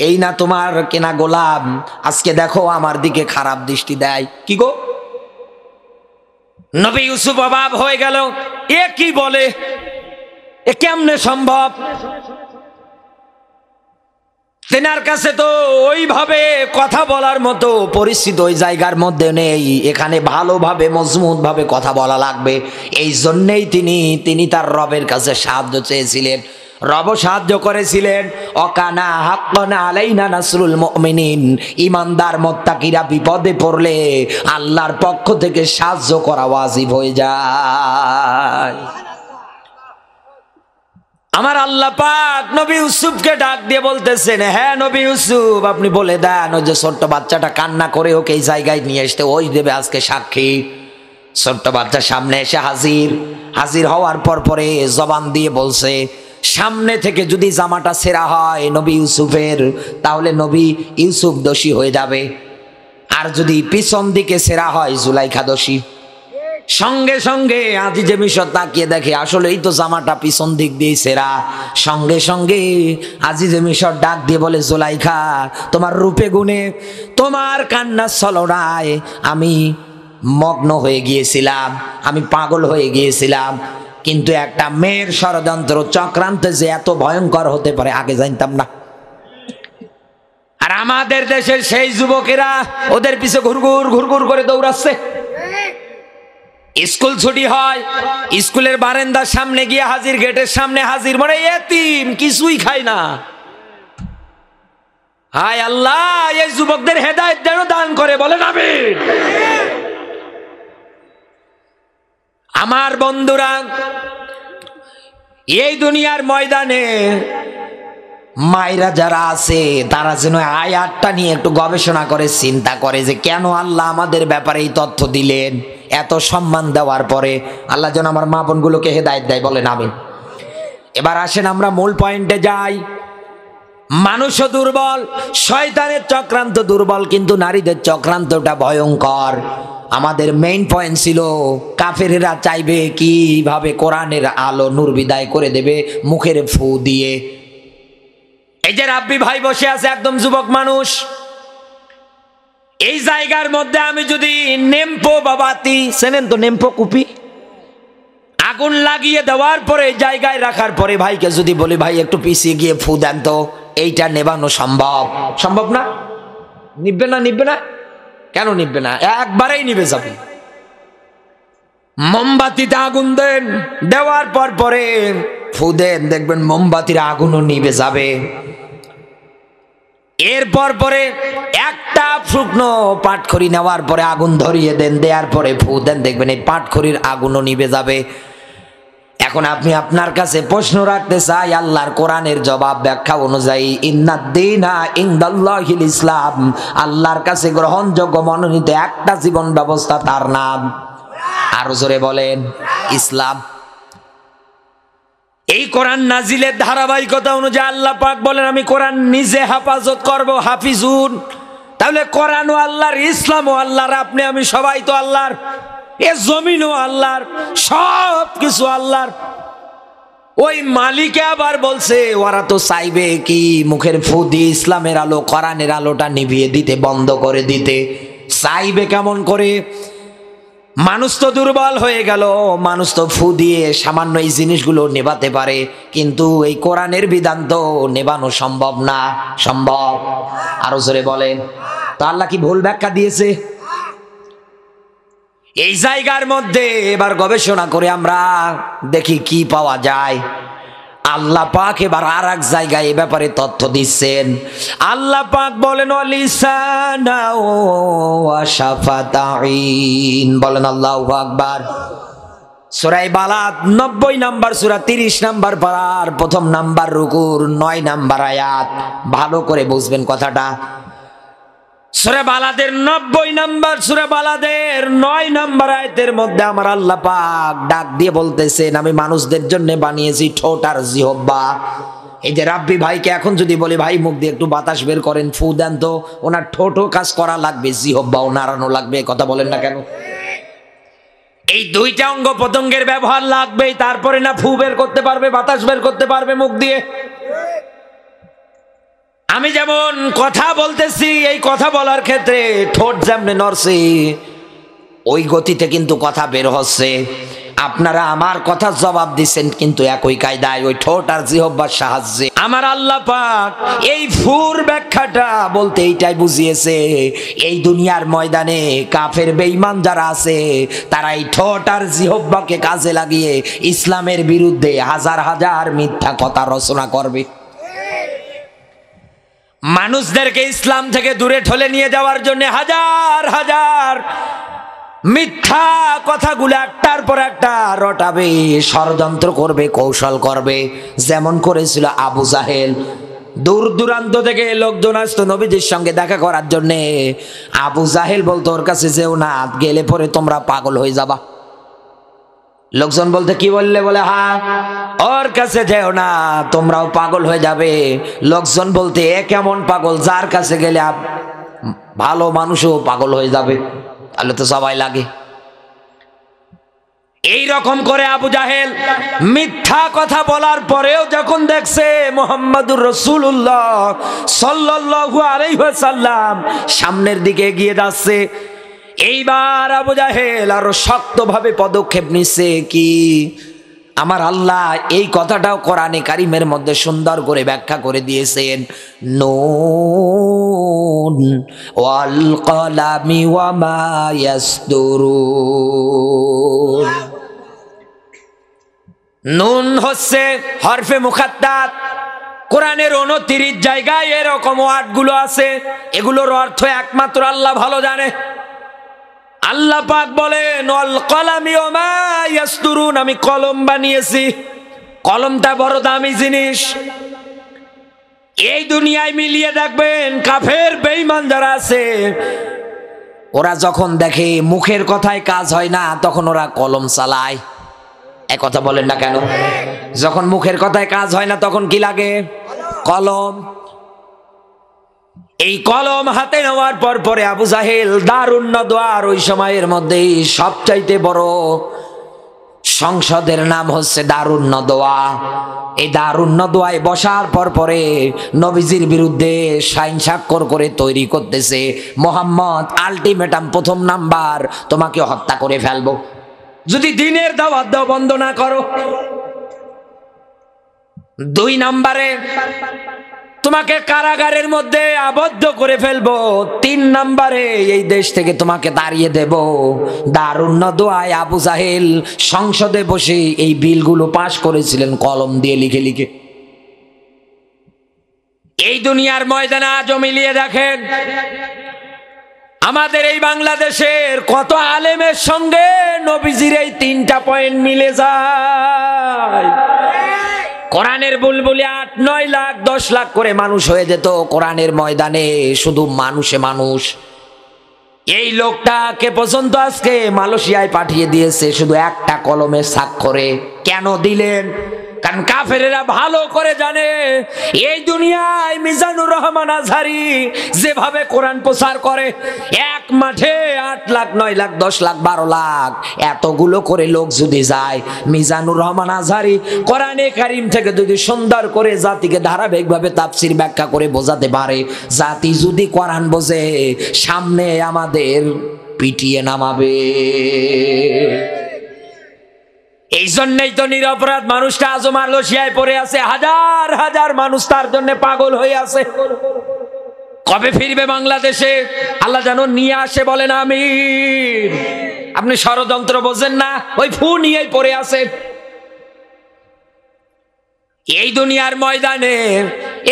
এই না তোমার কেনা গোলাম, আজকে দেখো আমার দিকে খারাপ দৃষ্টি দেয়। কি গো, নবী ইউসুফ অবাক হয়ে গেল, এ কি বলে, এ কেমনে সম্ভব? তেনার কাছে তো ওইভাবে কথা বলার মতো পরিস্থিতি ওই জায়গার মধ্যে নেই, এখানে ভালোভাবে মজবুত ভাবে কথা বলা লাগবে। এই জন্যেই তিনি তার রবের কাছে সাহায্য চেয়েছিলেন, রব সাহায্য করেছিলেন। অকানা হাক্কানা আলাইনা নাসরুল মুমিনিন, ইমানদার মুত্তাকিরা বিপদে পড়লে আল্লাহর পক্ষ থেকে সাহায্য করা ওয়াজিব হয়ে যায়। আমার আল্লাহ পাক নবী ইউসুফকে ডাক দিয়ে বলতেছেন, হ্যাঁ নবী ইউসুফ, আপনি বলে দেন ওই যে ছোট্ট বাচ্চাটা কান্না করে ওকে এই জায়গায় নিয়ে আসতে, ওই দেবে আজকে সাক্ষী। ছোট্ট বাচ্চা সামনে এসে হাজির হওয়ার পরে জবান দিয়ে বলছে, সামনে থেকে যদি জামাটা ছেঁড়া হয় নবী ইউসুফের, তাহলে নবী ইউসুফ দোষী হয়ে যাবে, আর যদি পিছন দিকে ছেঁড়া হয় জুলাইখা দোষী। সঙ্গে সঙ্গে আজিজে মিশর তাকিয়ে দেখে আসলেই তো জামাটা পিছন দিক দিয়ে ছেঁড়া। সঙ্গে সঙ্গে আজিজে মিশর ডাক দিয়ে বলে, জুলাইখা, তোমার রূপে গুণে, তোমার কান্নার ছলনায় আমি মগ্ন হয়ে গিয়েছিলাম, আমি পাগল হয়ে গিয়েছিলাম, কিন্তু একটা মেয়ের ষড়যন্ত্র চক্রান্ত যে এত ভয়ঙ্কর হতে পারে আগে জানতাম না। আর আমাদের দেশের সেই যুবকেরা ওদের পিছে ঘুরঘুর করে দৌড়াচ্ছে। স্কুল ছুটি হয়, স্কুলের বারান্দার সামনে গিয়ে হাজির, গেটের সামনে হাজির, মানে এতিম, কিছুই খায় না। হায় আল্লাহ, এই যুবকদের হেদায়েত যেন দান করে, বলেন আমিন। আমার বন্ধুরা, এই দুনিয়ার ময়দানে মায়েরা যারা আছে তারা যেন আয়াতটা নিয়ে একটু গবেষণা করে চিন্তা করে যে কেন আল্লাহ আমাদের ব্যাপারে এই তথ্য দিলেন। এত সম্মান দেওয়ার পরে আল্লাহ যেন আমার মা বোনগুলোকে হেদায়েত দেয়, বলেন আমিন। এবার আসেন আমরা মূল পয়েন্টে যাই। মানুষও দুর্বল, শয়তানের চক্রান্ত দুর্বল, কিন্তু নারীদের চক্রান্তটা ভয়ঙ্কর। আমাদের মেইন পয়েন্ট ছিল কাফেরেরা চাইবে কিভাবে কোরআনের আলো নূর বিদায় করে দেবে মুখের ফু দিয়ে। এই যে রাব্বি ভাই বসে আছে, একদম যুবক মানুষ, এই জায়গার মধ্যে আমি যদি নেমপো বা বাতি, চেনেন তো নেমপো কুপি, আগুন লাগিয়ে দেওয়ার পরে জায়গায় রাখার পরে ভাইকে যদি বলি ভাই একটু পিছিয়ে গিয়ে ফু দেন তো, এইটা নেবানো সম্ভব না? নিববে না? কেন নিববে না? একবারেই নিবে যাবে। মোমবাতিতে আগুন দেন, দেওয়ার পরে ফু দেন, দেখবেন মোমবাতির আগুনও নিবে যাবে। এরপর পরে একটা শুকনো পাটখড়ি নেওয়ার পরে আগুন ধরিয়ে দেন, দেওয়ার পরে ফু দেন, দেখবেন এই পাটখড়ির আগুনও নিবে যাবে। এখন আপনি আপনার কাছে প্রশ্ন রাখতে চাই, আল্লাহর কোরআনের জবাব ব্যাখ্যা অনুযায়ী ইন্নাদ-দীনা ইনদাল্লাহিল ইসলাম, আল্লাহর কাছে গ্রহণযোগ্য মনোনীত একটা জীবন ব্যবস্থা, তার নাম, আরো জোরে বলেন, ইসলাম। এই কোরআন নাজিলের ধারাবাহিকতা অনুযায়ী আল্লাহ পাক বলেন আমি কোরআন নিজে হেফাজত করব, হাফিজুন। তাহলে কোরআনও আল্লাহর, ইসলামও আল্লাহর, আপনি আমি সবাই তো আল্লাহর, এ জমিনও আল্লাহর, সব কিছু আল্লাহর। ওই মালিকে আবার বলছে ওরা তো চাইবে কি মুখের ফু দিয়ে ইসলামের আলো, কোরআনের আলোটা নিভিয়ে দিতে, বন্ধ করে দিতে। চাইবে কেমন করে? মানুষ তো দুর্বল হয়ে গেল, মানুষ তো ফু দিয়ে সামান্য এই জিনিসগুলো নেভাতে পারে, কিন্তু এই কোরআনের বিধান তো নেভানো সম্ভব না। সম্ভব? আরো জোরে বলেন। তো আল্লাহ কি ভুল ব্যাখ্যা দিয়েছে? এই জায়গার মধ্যে এবার গবেষণা করে আমরা দেখি কি পাওয়া যায়। আল্লাহ পাক এবার আর এক জায়গায় এ ব্যাপারে তথ্য দিচ্ছেন। আল্লাহ পাক বলেন লিসানা ওয়া শাফাতাইন, বলেন আল্লাহু আকবার। সূরা বালাদ 90 নাম্বার সূরা 30 নাম্বার পারার প্রথম নাম্বার রুকুর 9 নাম্বার আয়াত। ভালো করে বুঝবেন কথাটা। সূরা বালাদের 90 নাম্বার, সূরা বালাদের 9 নাম্বার আয়াতের মধ্যে আমার আল্লাহ পাক ডাক দিয়ে বলতেছেন আমি মানুষদের জন্য বানিয়েছি ঠোঁট আর জিহ্বা। এই যে রাব্বি ভাইকে এখন যদি বলি ভাই মুখ দিয়ে একটু বাতাস বের করেন, ফু দেন তো, ওনার ঠোঁটও কাজ করা লাগবে, জিহ্বাও নাড়ানো লাগবে। কথা বলেন না কেন? এই দুইটা অঙ্গ প্রত্যঙ্গের ব্যবহার লাগবেই, তারপরে না ফু বের করতে পারবে, বাতাস বের করতে পারবে মুখ দিয়ে। আমি যেমন কথা বলতেছি, এই কথা বলার ক্ষেত্রে ঠোঁট যেমন নড়ছে, ওই গতিতে কিন্তু কথা বের হচ্ছে। আপনারা আমার কথা জবাব দিচ্ছেন কিন্তু একই কায়দায়, ওই ঠোঁট আর জিহ্বার সাহায্যে। আমার আল্লাহ পাক এই ফুর ব্যাখ্যাটা বলতে এইটাই বুঝিয়েছে, এই দুনিয়ার ময়দানে কাফের বেঈমান যারা আছে তারা এই ঠোঁট আর জিহ্বাকে কাজে লাগিয়ে ইসলামের বিরুদ্ধে হাজার হাজার মিথ্যা কথা রচনা করবে। মানুষদেরকে ইসলাম থেকে দূরে ঠেলে নিয়ে যাওয়ার জন্য হাজার হাজার মিথ্যা কথাগুলো একটার পর একটা রটাবে, ষড়যন্ত্র করবে, কৌশল করবে। যেমন করেছিল আবু জাহেল। দূর দূরান্ত থেকে লোকজন আসতো নবীজির সঙ্গে দেখা করার জন্যে। আবু জাহেল বলতো ওর কাছে যেও না, গেলে পরে তোমরা পাগল হয়ে যাবা। লোকজন বলতে কি বললে? বলে হ্যাঁ, ওর কাছে যেও না, তোমরাও পাগল হয়ে যাবে। লোকজন বলতে এ কেমন পাগল, যার কাছে গেলে ভালো মানুষও পাগল হয়ে যাবে, তাহলে তো সবাই লাগে। এই রকম করে আবু জাহেল মিথ্যা কথা বলার পরেও যখন দেখছে মুহাম্মাদুর রাসূলুল্লাহ সাল্লাল্লাহু আলাইহি ওয়াসাল্লাম সামনের দিকে এগিয়ে যাচ্ছে, এইবার আবু জাহেল আরো শক্তভাবে পদক্ষেপ নিচ্ছে। কি? আমার আল্লাহ এই কথাটাও কোরআনে কারিমের মধ্যে সুন্দর করে ব্যাখ্যা করে দিয়েছেন, নুন ওয়াল কলামি ওয়া মা ইয়াসদুরুন। নুন হচ্ছে হরফে মুখাত্তাত। কোরআনের 29 জায়গায় এরকম ওয়ার্ডগুলো আছে, এগুলোর অর্থ একমাত্র আল্লাহ ভালো জানে। আল্লাহ পাক বলেন ওয়াল কলামি ওয়া মা ইয়াসদুরুন, আমি কলম বানিয়েছি। কলমটা বড় দামি জিনিস। এই দুনিয়ায় মিলিয়ে দেখবেন কাফের বেঈমান যারা আছে, ওরা যখন দেখে মুখের কথায় কাজ হয় না তখন ওরা কলম চালায়। এক কথা বলেন না কেন? যখন মুখের কথায় কাজ হয় না তখন কি লাগে? কলম। এই কলম হাতে নেওয়ার পর পরে আবু জাহেল দারুন নদওয়ার ওই সময়ের মধ্যে সবচাইতে বড় সংসদের নাম হচ্ছে দারুন নদওয়া। এই দারুন নদওয়ায় বসার পর পরে নবীজির বিরুদ্ধে সাইন স্বাক্ষর করে তৈরি করতেছে, মোহাম্মদ আলটিমেটাম, প্রথম নাম্বার তোমাকে হত্যা করে ফেলবো যদি দিনের দাওয়াত দাও বন্ধ না করো। 2 নাম্বারে তোমাকে কারাগারের মধ্যে আবদ্ধ করে ফেলবো। 3 নাম্বারে এই দেশ থেকে তোমাকে তাড়িয়ে দেব। দারুন নদওয়ায় আবু জাহেল সংসদে বসে এই বিলগুলো পাশ করেছিলেন কলম দিয়ে লিখে লিখে। এই দুনিয়ার ময়দানে আজও মিলিয়ে দেখেন আমাদের এই বাংলাদেশের কত আলেমের সঙ্গে নবীজির এই 3টা পয়েন্ট মিলে যায়। কোরআনের বুলবুলি 8-9 লাখ 10 লাখ করে মানুষ হয়ে যেত কোরআনের ময়দানে, শুধু মানুষে মানুষ। এই লোকটাকে পর্যন্ত আজকে মালয়েশিয়ায় পাঠিয়ে দিয়েছে শুধু একটা কলমের স্বাক্ষরে। কেন দিলেন? কারণ কাফেরেরা ভালো করে জানে এই দুনিয়ায় মিজানুর রহমান আজহারি যেভাবে কোরআন প্রচার করে, এক মাঠে 8 লাখ 9 লাখ 10 লাখ 12 লাখ এতগুলো করে লোক যদি যায়, মিজানুর রহমান আজহারি কোরআনে কারিম থেকে যদি সুন্দর করে জাতিকে ধারাবাহিকভাবে তাফসির ব্যাখ্যা করে বোঝাতে পারে, জাতি যদি কোরআন বোঝে সামনে আমাদের পিটিয়ে নামাবে। এই জন্যই তো নিরপরাধ মানুষটা আজও মালয়েশিয়ায় পড়ে আছে, হাজার হাজার মানুষ তার জন্য পাগল হয়ে আছে। কবে ফিরবে বাংলাদেশে আল্লাহ যেন নিয়ে আসে, বলেন আমিন। আপনি ষড়যন্ত্র বোঝেন না, ওই ফু নিয়েই পড়ে আছে। এই দুনিয়ার ময়দানে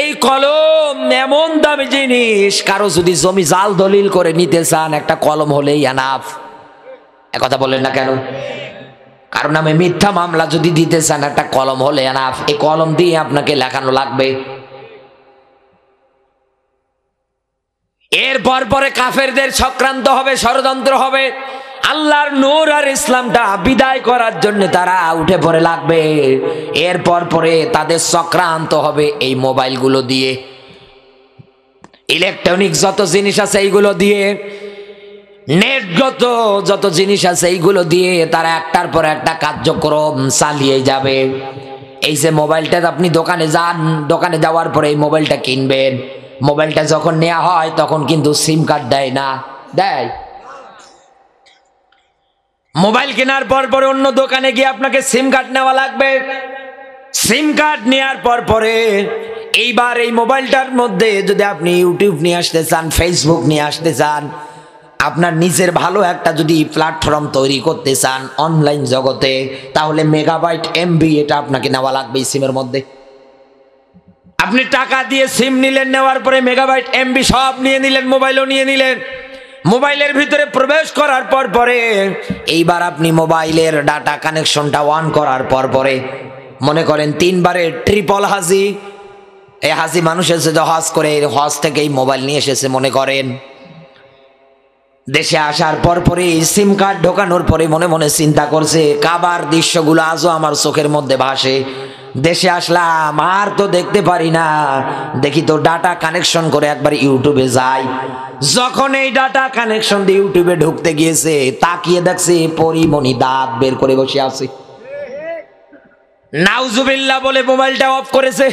এই কলম এমন দামি জিনিস, কারো যদি জমি জাল দলিল করে নিতে চান একটা কলম হলেই এনাফ। একথা বলেন না কেন? কারণ আমি মিথ্যা মামলা যদি দিতে চান একটা কলম হলে এনাফ। এই কলম দিয়ে আপনাকে লেখানো লাগবে। এরপর পরে কাফেরদের চক্রান্ত হবে, ষড়যন্ত্র হবে। আল্লাহর নূর আর ইসলামটা বিদায় করার জন্য তারা উঠে পড়ে লাগবে। এরপর পরে তাদের চক্রান্ত হবে এই মোবাইলগুলো দিয়ে, ইলেকট্রনিক যত জিনিস আছে এইগুলো দিয়ে, নেটগত যত জিনিস আছে এইগুলো দিয়ে তারা একটার পর একটা কার্যক্রম চালিয়ে যাবে। এই যে মোবাইলটা আপনি দোকানে যান, দোকানে যাওয়ার পরে এই মোবাইলটা কিনবেন, মোবাইলটা যখন নেওয়া হয় তখন কিন্তু সিম কার্ড দেয় না, দেয়? মোবাইল কেনার পর পরে অন্য দোকানে গিয়ে আপনাকে সিম কার্ড নেওয়া লাগবে। সিম কার্ড নেওয়ার পর পরে এইবার এই মোবাইলটার মধ্যে যদি আপনি ইউটিউব নিয়ে আসতে চান, ফেসবুক নিয়ে আসতে চান, আপনার নিজের ভালো একটা যদি প্ল্যাটফর্ম তৈরি করতে চান অনলাইন জগতে, তাহলে মেগাবাইট এমবি এটা আপনাকে নেওয়া লাগবে এই সিমের মধ্যে। আপনি টাকা দিয়ে সিম নিলেন, নেওয়ার পরে মেগাবাইট এমবি সব নিয়ে নিলেন, মোবাইলও নিয়ে নিলেন। মোবাইলের ভিতরে প্রবেশ করার পর পরে এইবার আপনি মোবাইলের ডাটা কানেকশনটা অন করার পর পরে মনে করেন 3 বারে ট্রিপল হাজি, এই হাজি মানুষ এসে যে হজ করে, হজ থেকে এই মোবাইল নিয়ে এসেছে মনে করেন। দেশে আসার পর পরে সিম কার্ড ঢোকানোর পরে মনে মনে চিন্তা করছে, কাবার দৃশ্যগুলো আজও আমার চোখের মধ্যে ভাসে। দেশে আসলাম আর তো দেখতে পারি না, দেখি তো ডাটা কানেকশন করে একবার ইউটিউবে যাই। যখন এই ডাটা কানেকশন দিয়ে ইউটিউবে ঢুকতে গিয়েছে, তাকিয়ে দেখছে পরিমণি দাঁত বের করে বসে আছে। নাউজুবিল্লাহ বলে মোবাইলটা অফ করেছে,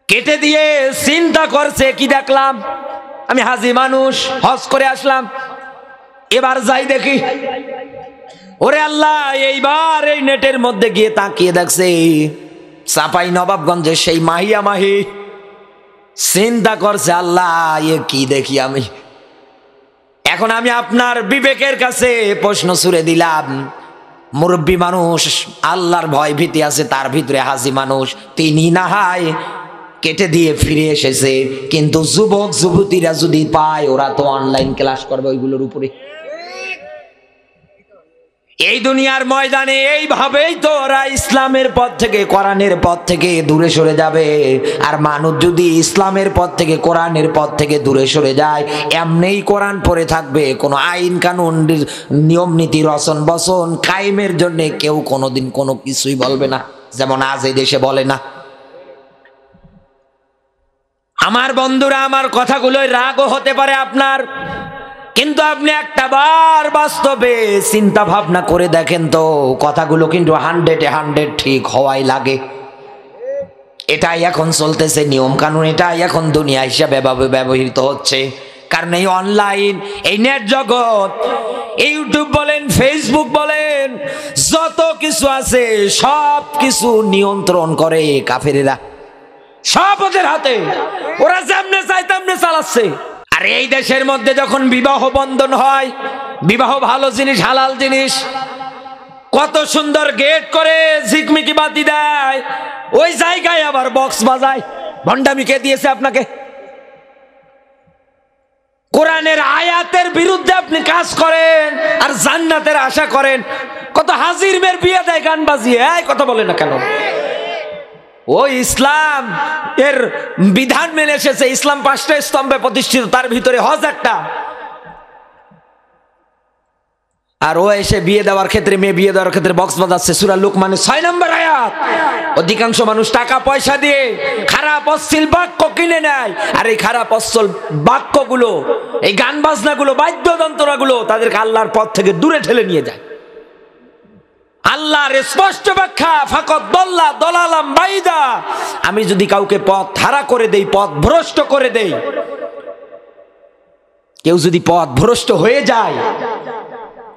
কেটে দিয়ে চিন্তা করছে, কি দেখলাম, আমি হাজি মানুষ, হজ করে আসলাম, এবার যাই দেখি। ওরে আল্লাহ, এইবার এই নেটের মধ্যে গিয়ে তাকিয়ে দেখছে চাপাই নবাবগঞ্জের সেই মাহিয়া মাহি। চিন্তা করছে, আল্লাহ এ কি দেখি আমি। এখন আমি আপনার বিবেকের কাছে প্রশ্ন ছুড়ে দিলাম, মুরব্বী মানুষ, আল্লাহর ভয় ভীতি আছে তার ভিতরে হাজি মানুষ, তিনি না হয় কেটে দিয়ে ফিরে এসেছে, কিন্তু যুবক যুবতীরা যদি পায়, ওরা তো অনলাইন ক্লাস করবে ওইগুলোর উপরে। এই দুনিয়ার ময়দানে এইভাবেই তো ওরা ইসলামের পথ থেকে, কোরআনের পথ থেকে দূরে সরে যাবে। আর মানুষ যদি ইসলামের পথ থেকে, কোরআনের পথ থেকে দূরে সরে যায়, এমনিই কোরআন পড়ে থাকবে, কোনো আইন কানুন নিয়ম নীতি রচন বচন কায়েমের জন্য কেউ কোনোদিন কোনো কিছুই বলবে না, যেমন আজ এই দেশে বলে না। আমার বন্ধুরা, আমার কথাগুলোয় রাগও হতে পারে আপনার, কিন্তু আপনি একটা বার বাস্তবে চিন্তা ভাবনা করে দেখেন তো, কথাগুলো কিন্তু 100-100 ঠিক হওয়াই লাগে। এটাই এখন চলতেছে নিয়ম কানুন, এটাই এখন দুনিয়া হিসাবে ব্যবহৃত হচ্ছে। কারণ এই অনলাইন, এই নেট জগৎ, ইউটিউব বলেন, ফেসবুক বলেন, যত কিছু আছে সব কিছু নিয়ন্ত্রণ করে কাফেরেরা, সব ওদের হাতে, ওরা যেমনে চায় তেমনে চালাচ্ছে। আর এই দেশের মধ্যে যখন বিবাহ বন্ধন হয়, বিবাহ ভালো জিনিস, হালাল জিনিস, কত সুন্দর গেট করে ঝিকমিকি বাতি দেয়, ওই জায়গায় আবার বক্স বাজায়। ভণ্ডামি কে দিয়েছে আপনাকে? কোরআনের আয়াতের বিরুদ্ধে আপনি কাজ করেন আর জান্নাতের আশা করেন। কত হাজির মেয়ের বিয়ে দেয় গান বাজিয়ে, কথা বলে না কেন? ওই ইসলাম এর বিধান মেনে এসেছে, ইসলাম 5টা স্তম্ভে প্রতিষ্ঠিত, তার ভিতরে হজ একটা। আর ও এসে বিয়ে দেওয়ার ক্ষেত্রে, মেয়ে বিয়ে দেওয়ার ক্ষেত্রে বক্স বাজাচ্ছে। সূরা লুকমানের 6 নম্বর আয়াত। অধিকাংশ মানুষ টাকা পয়সা দিয়ে খারাপ অশ্লীল বাক্য কিনে নেয়, আর এই খারাপ অশ্লীল বাক্যগুলো, এই গান বাজনাগুলো, বাদ্যযন্ত্রগুলো তাদেরকে আল্লাহর পথ থেকে দূরে ঠেলে নিয়ে যায়। আল্লাহর স্পষ্ট ব্যাখ্যা, ফাকাদ দাল্লা দালালাম বাইদা, আমি যদি কাউকে পথ হারা করে দেই, পথ ভ্রষ্ট করে দেই, কেউ যদি পথ ভ্রষ্ট হয়ে যায়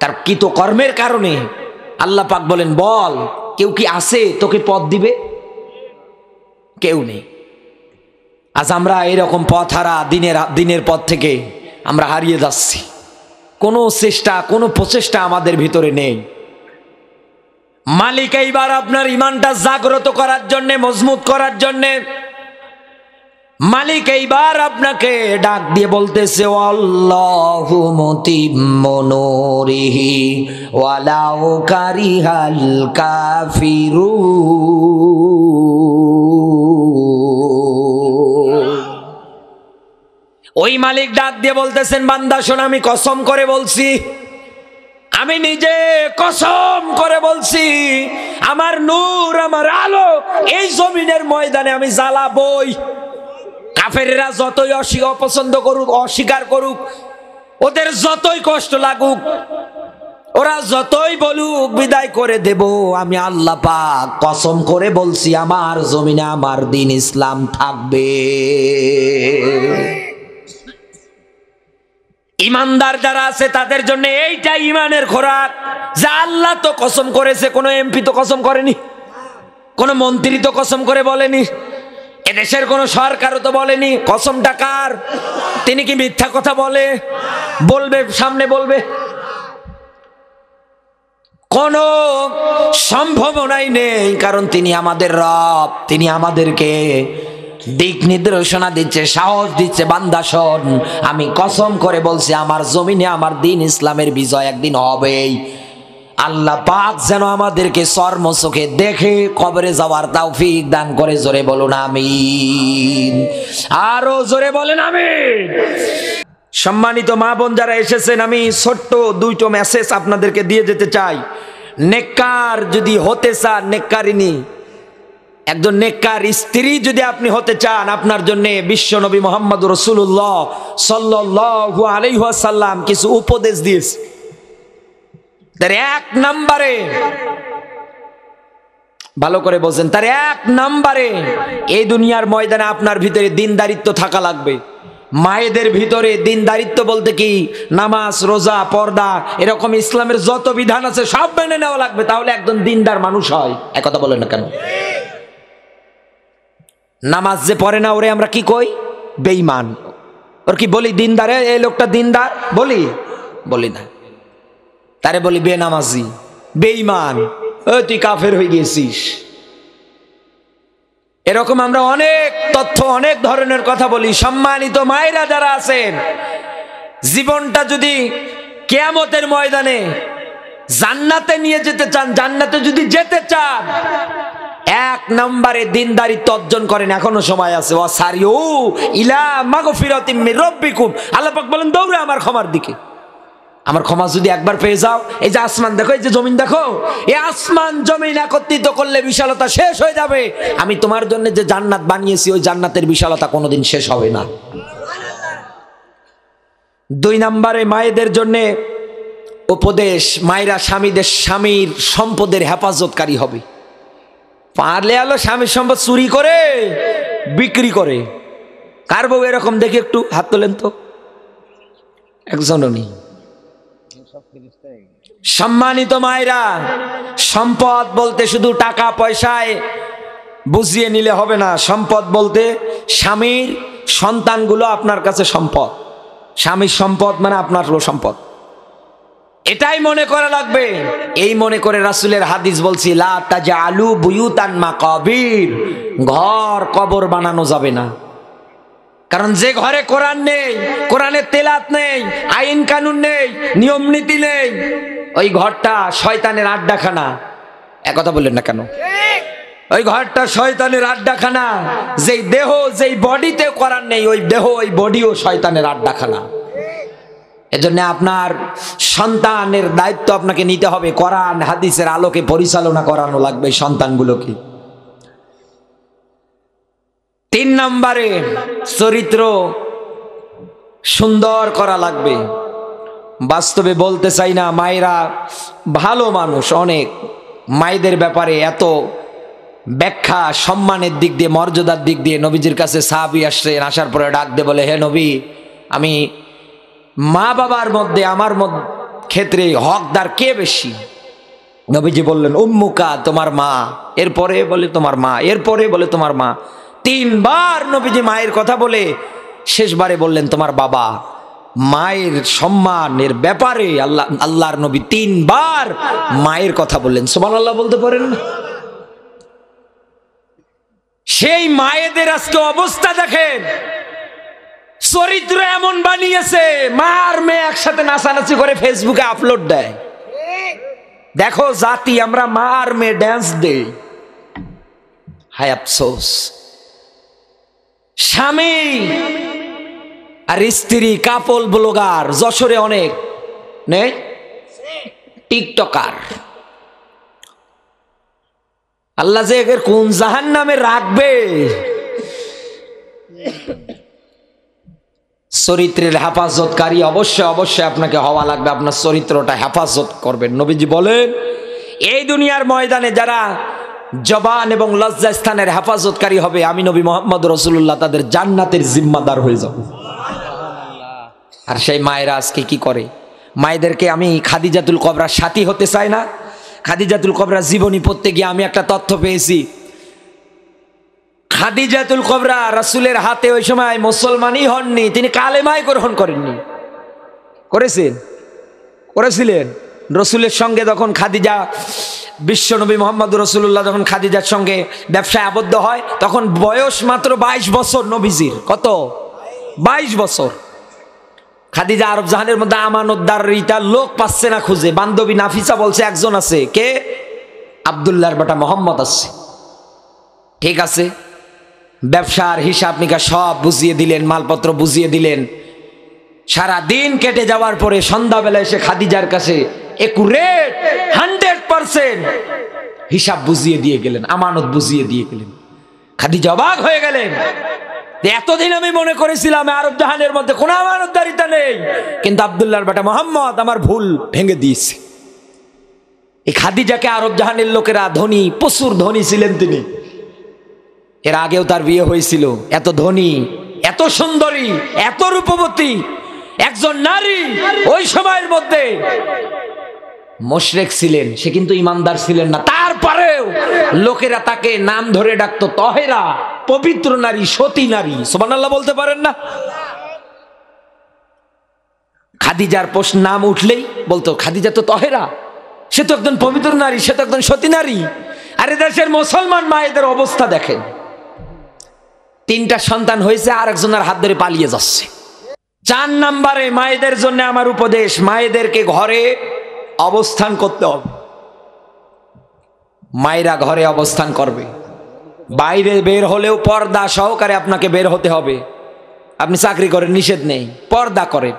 তার কৃত কর্মের কারণে, আল্লাহ পাক বলেন, বল কেউ কি আছে তোকে পথ দিবে? কেউ নেই। আজ আমরা এরকম পথ হারা, দিনের পথ থেকে আমরা হারিয়ে যাচ্ছি। কোনো চেষ্টা, কোনো প্রচেষ্টা আমাদের ভিতরে নেই। মালিক এইবার আপনার ইমানটা জাগ্রত করার জন্যে, মজবুত করার জন্যে, মালিক এইবার আপনাকে ডাক দিয়ে বলতেছে, আল্লাহু মুতিম্মু নূরিহি ওয়ালাউ কারিহাল কাফিরুন। ওই মালিক ডাক দিয়ে বলতেছেন, বান্দা শোন, আমি কসম করে বলছি, আমি নিজে কসম করে বলছি, আমার নূর, আমার আলো এই জমিনের ময়দানে আমি জ্বালাবই। কাফেররা যতই অপছন্দ করুক, অস্বীকার করুক, ওদের যতই কষ্ট লাগুক, ওরা যতই বলুক বিদায় করে দেব, আমি আল্লাহ পাক কসম করে বলছি, আমার জমিনে আমার দিন ইসলাম থাকবে। ইমানদার যারা আছে তাদের জন্য এইটাই ইমানের খোরাক। যা আল্লাহ তো কসম করেছে, কোনো এমপি তো কসম করেনি, কোনো মন্ত্রী তো কসম করে বলেনি, এদেশের কোনো সরকারও তো বলেনি। কসমটা কার? তিনি কি মিথ্যা কথা বলবে সামনে বলবে? কোনো সম্ভাবনাই নেই, কারণ তিনি আমাদের রব। তিনি আমাদেরকে দিক নির্দেশনা দিচ্ছে, সাহস দিচ্ছে, বান্দা শোন, আমি কসম করে বলছি আমার জমিনে আমার দিন ইসলামের বিজয় একদিন হবেই। আল্লাহ পাক যেন আমাদেরকে চর্ম চোখে দেখে কবরে যাওয়ার তৌফিক দান করে। জোরে বলুন আমিন, আরো জোরে বলেন আমিন। সম্মানিত মা বোন যারা এসেছেন, আমি ছোট্ট দুইটো মেসেজ আপনাদেরকে দিয়ে যেতে চাই। নেককার যদি হতে চান, নেককারিনী একজন নেককার স্ত্রী যদি আপনি হতে চান, আপনার জন্য বিশ্ব নবী মুহাম্মদ রাসূলুল্লাহ সাল্লাল্লাহু আলাইহি ওয়াসাল্লাম কিছু উপদেশ দিয়েছে। তার এক নম্বরে, ভালো করে বলছেন, তার এক নম্বরে এই দুনিয়ার ময়দানে আপনার ভিতরে দিনদারিত্ব থাকা লাগবে। মায়েদের ভিতরে দিনদারিত্ব বলতে কি, নামাজ, রোজা, পর্দা, এরকম ইসলামের যত বিধান আছে সব মেনে নেওয়া লাগবে, তাহলে একজন দিনদার মানুষ হয়। একথা বলেন না কেন? নামাজ যে পড়ে না ওরে আমরা কি কই? বেঈমান। ওর কি বলি দিনদার? এই লোকটা দিনদার বলি না, তারে বলি বেনামাজি, বেঈমান, তুই কাফের হয়ে গেছিস। এরকম আমরা অনেক তথ্য, অনেক ধরনের কথা বলি। সম্মানিত মায়েরা যারা আছেন, জীবনটা যদি কিয়ামতের ময়দানে জান্নাতে নিয়ে যেতে চান, জান্নাতে যদি যেতে চান, এক নম্বরে দিনদারিত্ব অর্জন করেন, এখনো সময় আছে। ওয়াসারিউ ইলা মাগফিরাতিম মির রাব্বিকুম, আল্লাহ পাক বলেন দৌড়ে আমার ক্ষমার দিকে। আমার ক্ষমা যদি একবার পেয়ে যাও, এই যে আসমান দেখো, এই যে জমিন দেখো, এই আসমান জমিন একত্রিত করলে বিশালতা শেষ হয়ে যাবে। আমি তোমার জন্য যে জান্নাত বানিয়েছি, ওই জান্নাতের বিশালতা কোনোদিন শেষ হবে না। দুই নম্বরে মায়েদের জন্য উপদেশ, মায়েরা স্বামীর সম্পদের হেফাজতকারী হবে। পারলে আলো স্বামীর সম্পদ চুরি করে বিক্রি করে। কার বউ এরকম দেখি একটু হাত তোলেন তো? একজনও নেই। সম্মানিত মায়েরা, সম্পদ বলতে শুধু টাকা পয়সায় বুঝিয়ে নিলে হবে না। সম্পদ বলতে স্বামীর সন্তানগুলো আপনার কাছে সম্পদ। স্বামীর সম্পদ মানে আপনার সম্পদ, এটাই মনে করা লাগবে। এই মনে করে রাসূলের হাদিস বলছি, লা তাজআলু বুয়ুতান মাকাবির, ঘর কবর বানানো যাবে না। কারণ যে ঘরে কোরআন নেই, কোরআনের তেলাওয়াত নেই, আইন কানুন নেই, নিয়ম নীতি নেই, ওই ঘরটা শয়তানের আড্ডাখানা। একথা বললেন না কেন? ওই ঘরটা শয়তানের আড্ডাখানা। যেই দেহ, যেই বডিতে কোরআন নেই, ওই দেহ, ওই বডিও শয়তানের আড্ডাখানা। এজন্য আপনার সন্তানের দায়িত্ব আপনাকে নিতে হবে, কোরআন হাদিসের আলোকে পরিচালনা করানো লাগবে সন্তানগুলোকে। তিন নম্বরে চরিত্র সুন্দর করা লাগবে। বাস্তবে বলতে চাই না, মায়েরা ভালো মানুষ অনেক। মায়েদের ব্যাপারে এত ব্যাখ্যা, সম্মানের দিক দিয়ে, মর্যাদার দিক দিয়ে। নবীজির কাছে সাহাবী আসছেন, আসার পরে ডাক দিয়ে বলে, হে নবী, আমি মা বাবার মধ্যে আমার ক্ষেত্রে হকদার কে বেশি? নবীজি বললেন, উম্মুকা, তোমার মা। এরপরে বলে তোমার মা, এরপরে বলে তোমার মা। তিনবার নবীজি মায়ের কথা বলে শেষবারে বললেন তোমার বাবা। মায়ের সম্মানের ব্যাপারে আল্লাহর নবী তিনবার মায়ের কথা বললেন। সুবহানাল্লাহ বলতে পারেন না? সেই মায়েদের আজকে অবস্থা দেখেন, চরিত্র এমন বানিয়েছে, মা আর মেয়ে একসাথে নাচানাচি করে ফেসবুকে আপলোড দেয়। দেখো জাতি, আমরা মা আর মেয়ে ড্যান্স দেই। হায় আফসোস। স্বামী আর স্ত্রী কাপল ব্লগার যশোরে অনেক নেই, টিকটকার। আল্লাহ যে এর কোন জাহান্নামে রাখবে। চরিত্রের হেফাজতকারী অবশ্যই আপনাকে হওয়া লাগবে। আপনার চরিত্রটা হেফাজত করবেন। নবীজি বলেন, এই দুনিয়ার ময়দানে যারা জবান এবং লজ্জা স্থানের হেফাজতকারী হবে, আমি নবী মুহাম্মদ রাসূলুল্লাহ তাদের জান্নাতের জিম্মাদার হয়ে যাব। আর সেই মায়েরা আজকে কি করে? মায়েদেরকে আমি খাদিজাতুল কুবরার সাথী হতে চাই না। খাদিজাতুল কুবরার জীবনী পড়তে গিয়ে আমি একটা তথ্য পেয়েছি। খাদিজাতুল কুবরা রাসূলের হাতে ওই সময় মুসলমানই হননি, তিনি কালেমাই গ্রহণ করেননি। করেছিলেন রসুলের সঙ্গে যখন খাদিজা, বিশ্বনবী মোহাম্মদ রসুল্লাহ যখন খাদিজার সঙ্গে ব্যবসায় আবদ্ধ হয়, তখন বয়স মাত্র 22 বছর নবীজির। কত? 22 বছর। খাদিজা আরব জাহানের মধ্যে আমানতদারিতা লোক পাচ্ছে না খুঁজে। বান্ধবী নাফিসা বলছে একজন আছে। কে? আব্দুল্লাহর বেটা মোহাম্মদ আছে। ঠিক আছে, ব্যবসার হিসাব নিকাশ সব বুঝিয়ে দিলেন, মালপত্র বুঝিয়ে দিলেন। সারা দিন কেটে যাওয়ার পরে সন্ধ্যাবেলা এসে খাদিজার কাছে একুরেট 100% হিসাব বুঝিয়ে দিয়ে গেলেন, আমানত বুঝিয়ে দিয়ে গেলেন। খাদিজা অবাক হয়ে গেলেন। এতদিন আমি মনে করেছিলাম আরব জাহানের মধ্যে কোনো আমানতদারিতা নেই, কিন্তু আব্দুল্লাহর বেটা মোহাম্মদ আমার ভুল ভেঙে দিয়েছে। এই খাদিজাকে আরব জাহানের লোকেরা ধনী, প্রচুর ধনী ছিলেন তিনি। এর আগেও তার বিয়ে হয়েছিল। এত ধনী, এত সুন্দরী, এত রূপবতী একজন নারী ওই সময়ের মধ্যে মুশরিক ছিলেন, সে কিন্তু ইমানদার ছিলেন না। তারপরেও লোকেরা তাকে নাম ধরে ডাকতো তহেরা, পবিত্র নারী, সতী নারী। সুবহানাল্লাহ বলতে পারেন না? খাদিজার নাম উঠলেই বলতো খাদিজা তো তহেরা, সে তো একজন পবিত্র নারী, সে তো একজন সতী নারী। আরে দেশের মুসলমান মায়েদের অবস্থা দেখেন। 3টা সন্তান হয়েছে, আর একজনের হাত ধরে পালিয়ে যাচ্ছে। 4 নম্বরে মায়েদের জন্য আমার উপদেশ, মায়েদেরকে ঘরে অবস্থান করতে হবে। মায়েরা ঘরে অবস্থান করবে। বাইরে বের হলেও পর্দা সহকারে আপনাকে বের হতে হবে। আপনি চাকরি করেন, নিষেধ নেই, পর্দা করেন।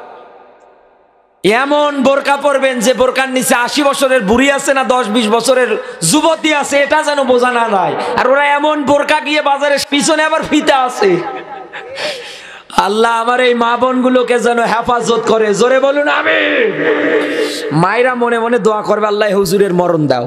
এমন বোরকা পরবেন যে বোরকার নিচে 80 বছরের বুড়ি আছে না 10-20 বছরের যুবতী আছে, এটা যেন বোঝা না যায়। আর ওরা এমন বোরকা গিয়ে বাজারে পিছনে আবার ফিতা আছে। আল্লাহ আমার এই মা বোনগুলোকে যেন হেফাজত করে। জোরে বলুন আমিন। মায়েরা মনে মনে দোয়া করবে, আল্লাহ হুজুরের মরণ দাও।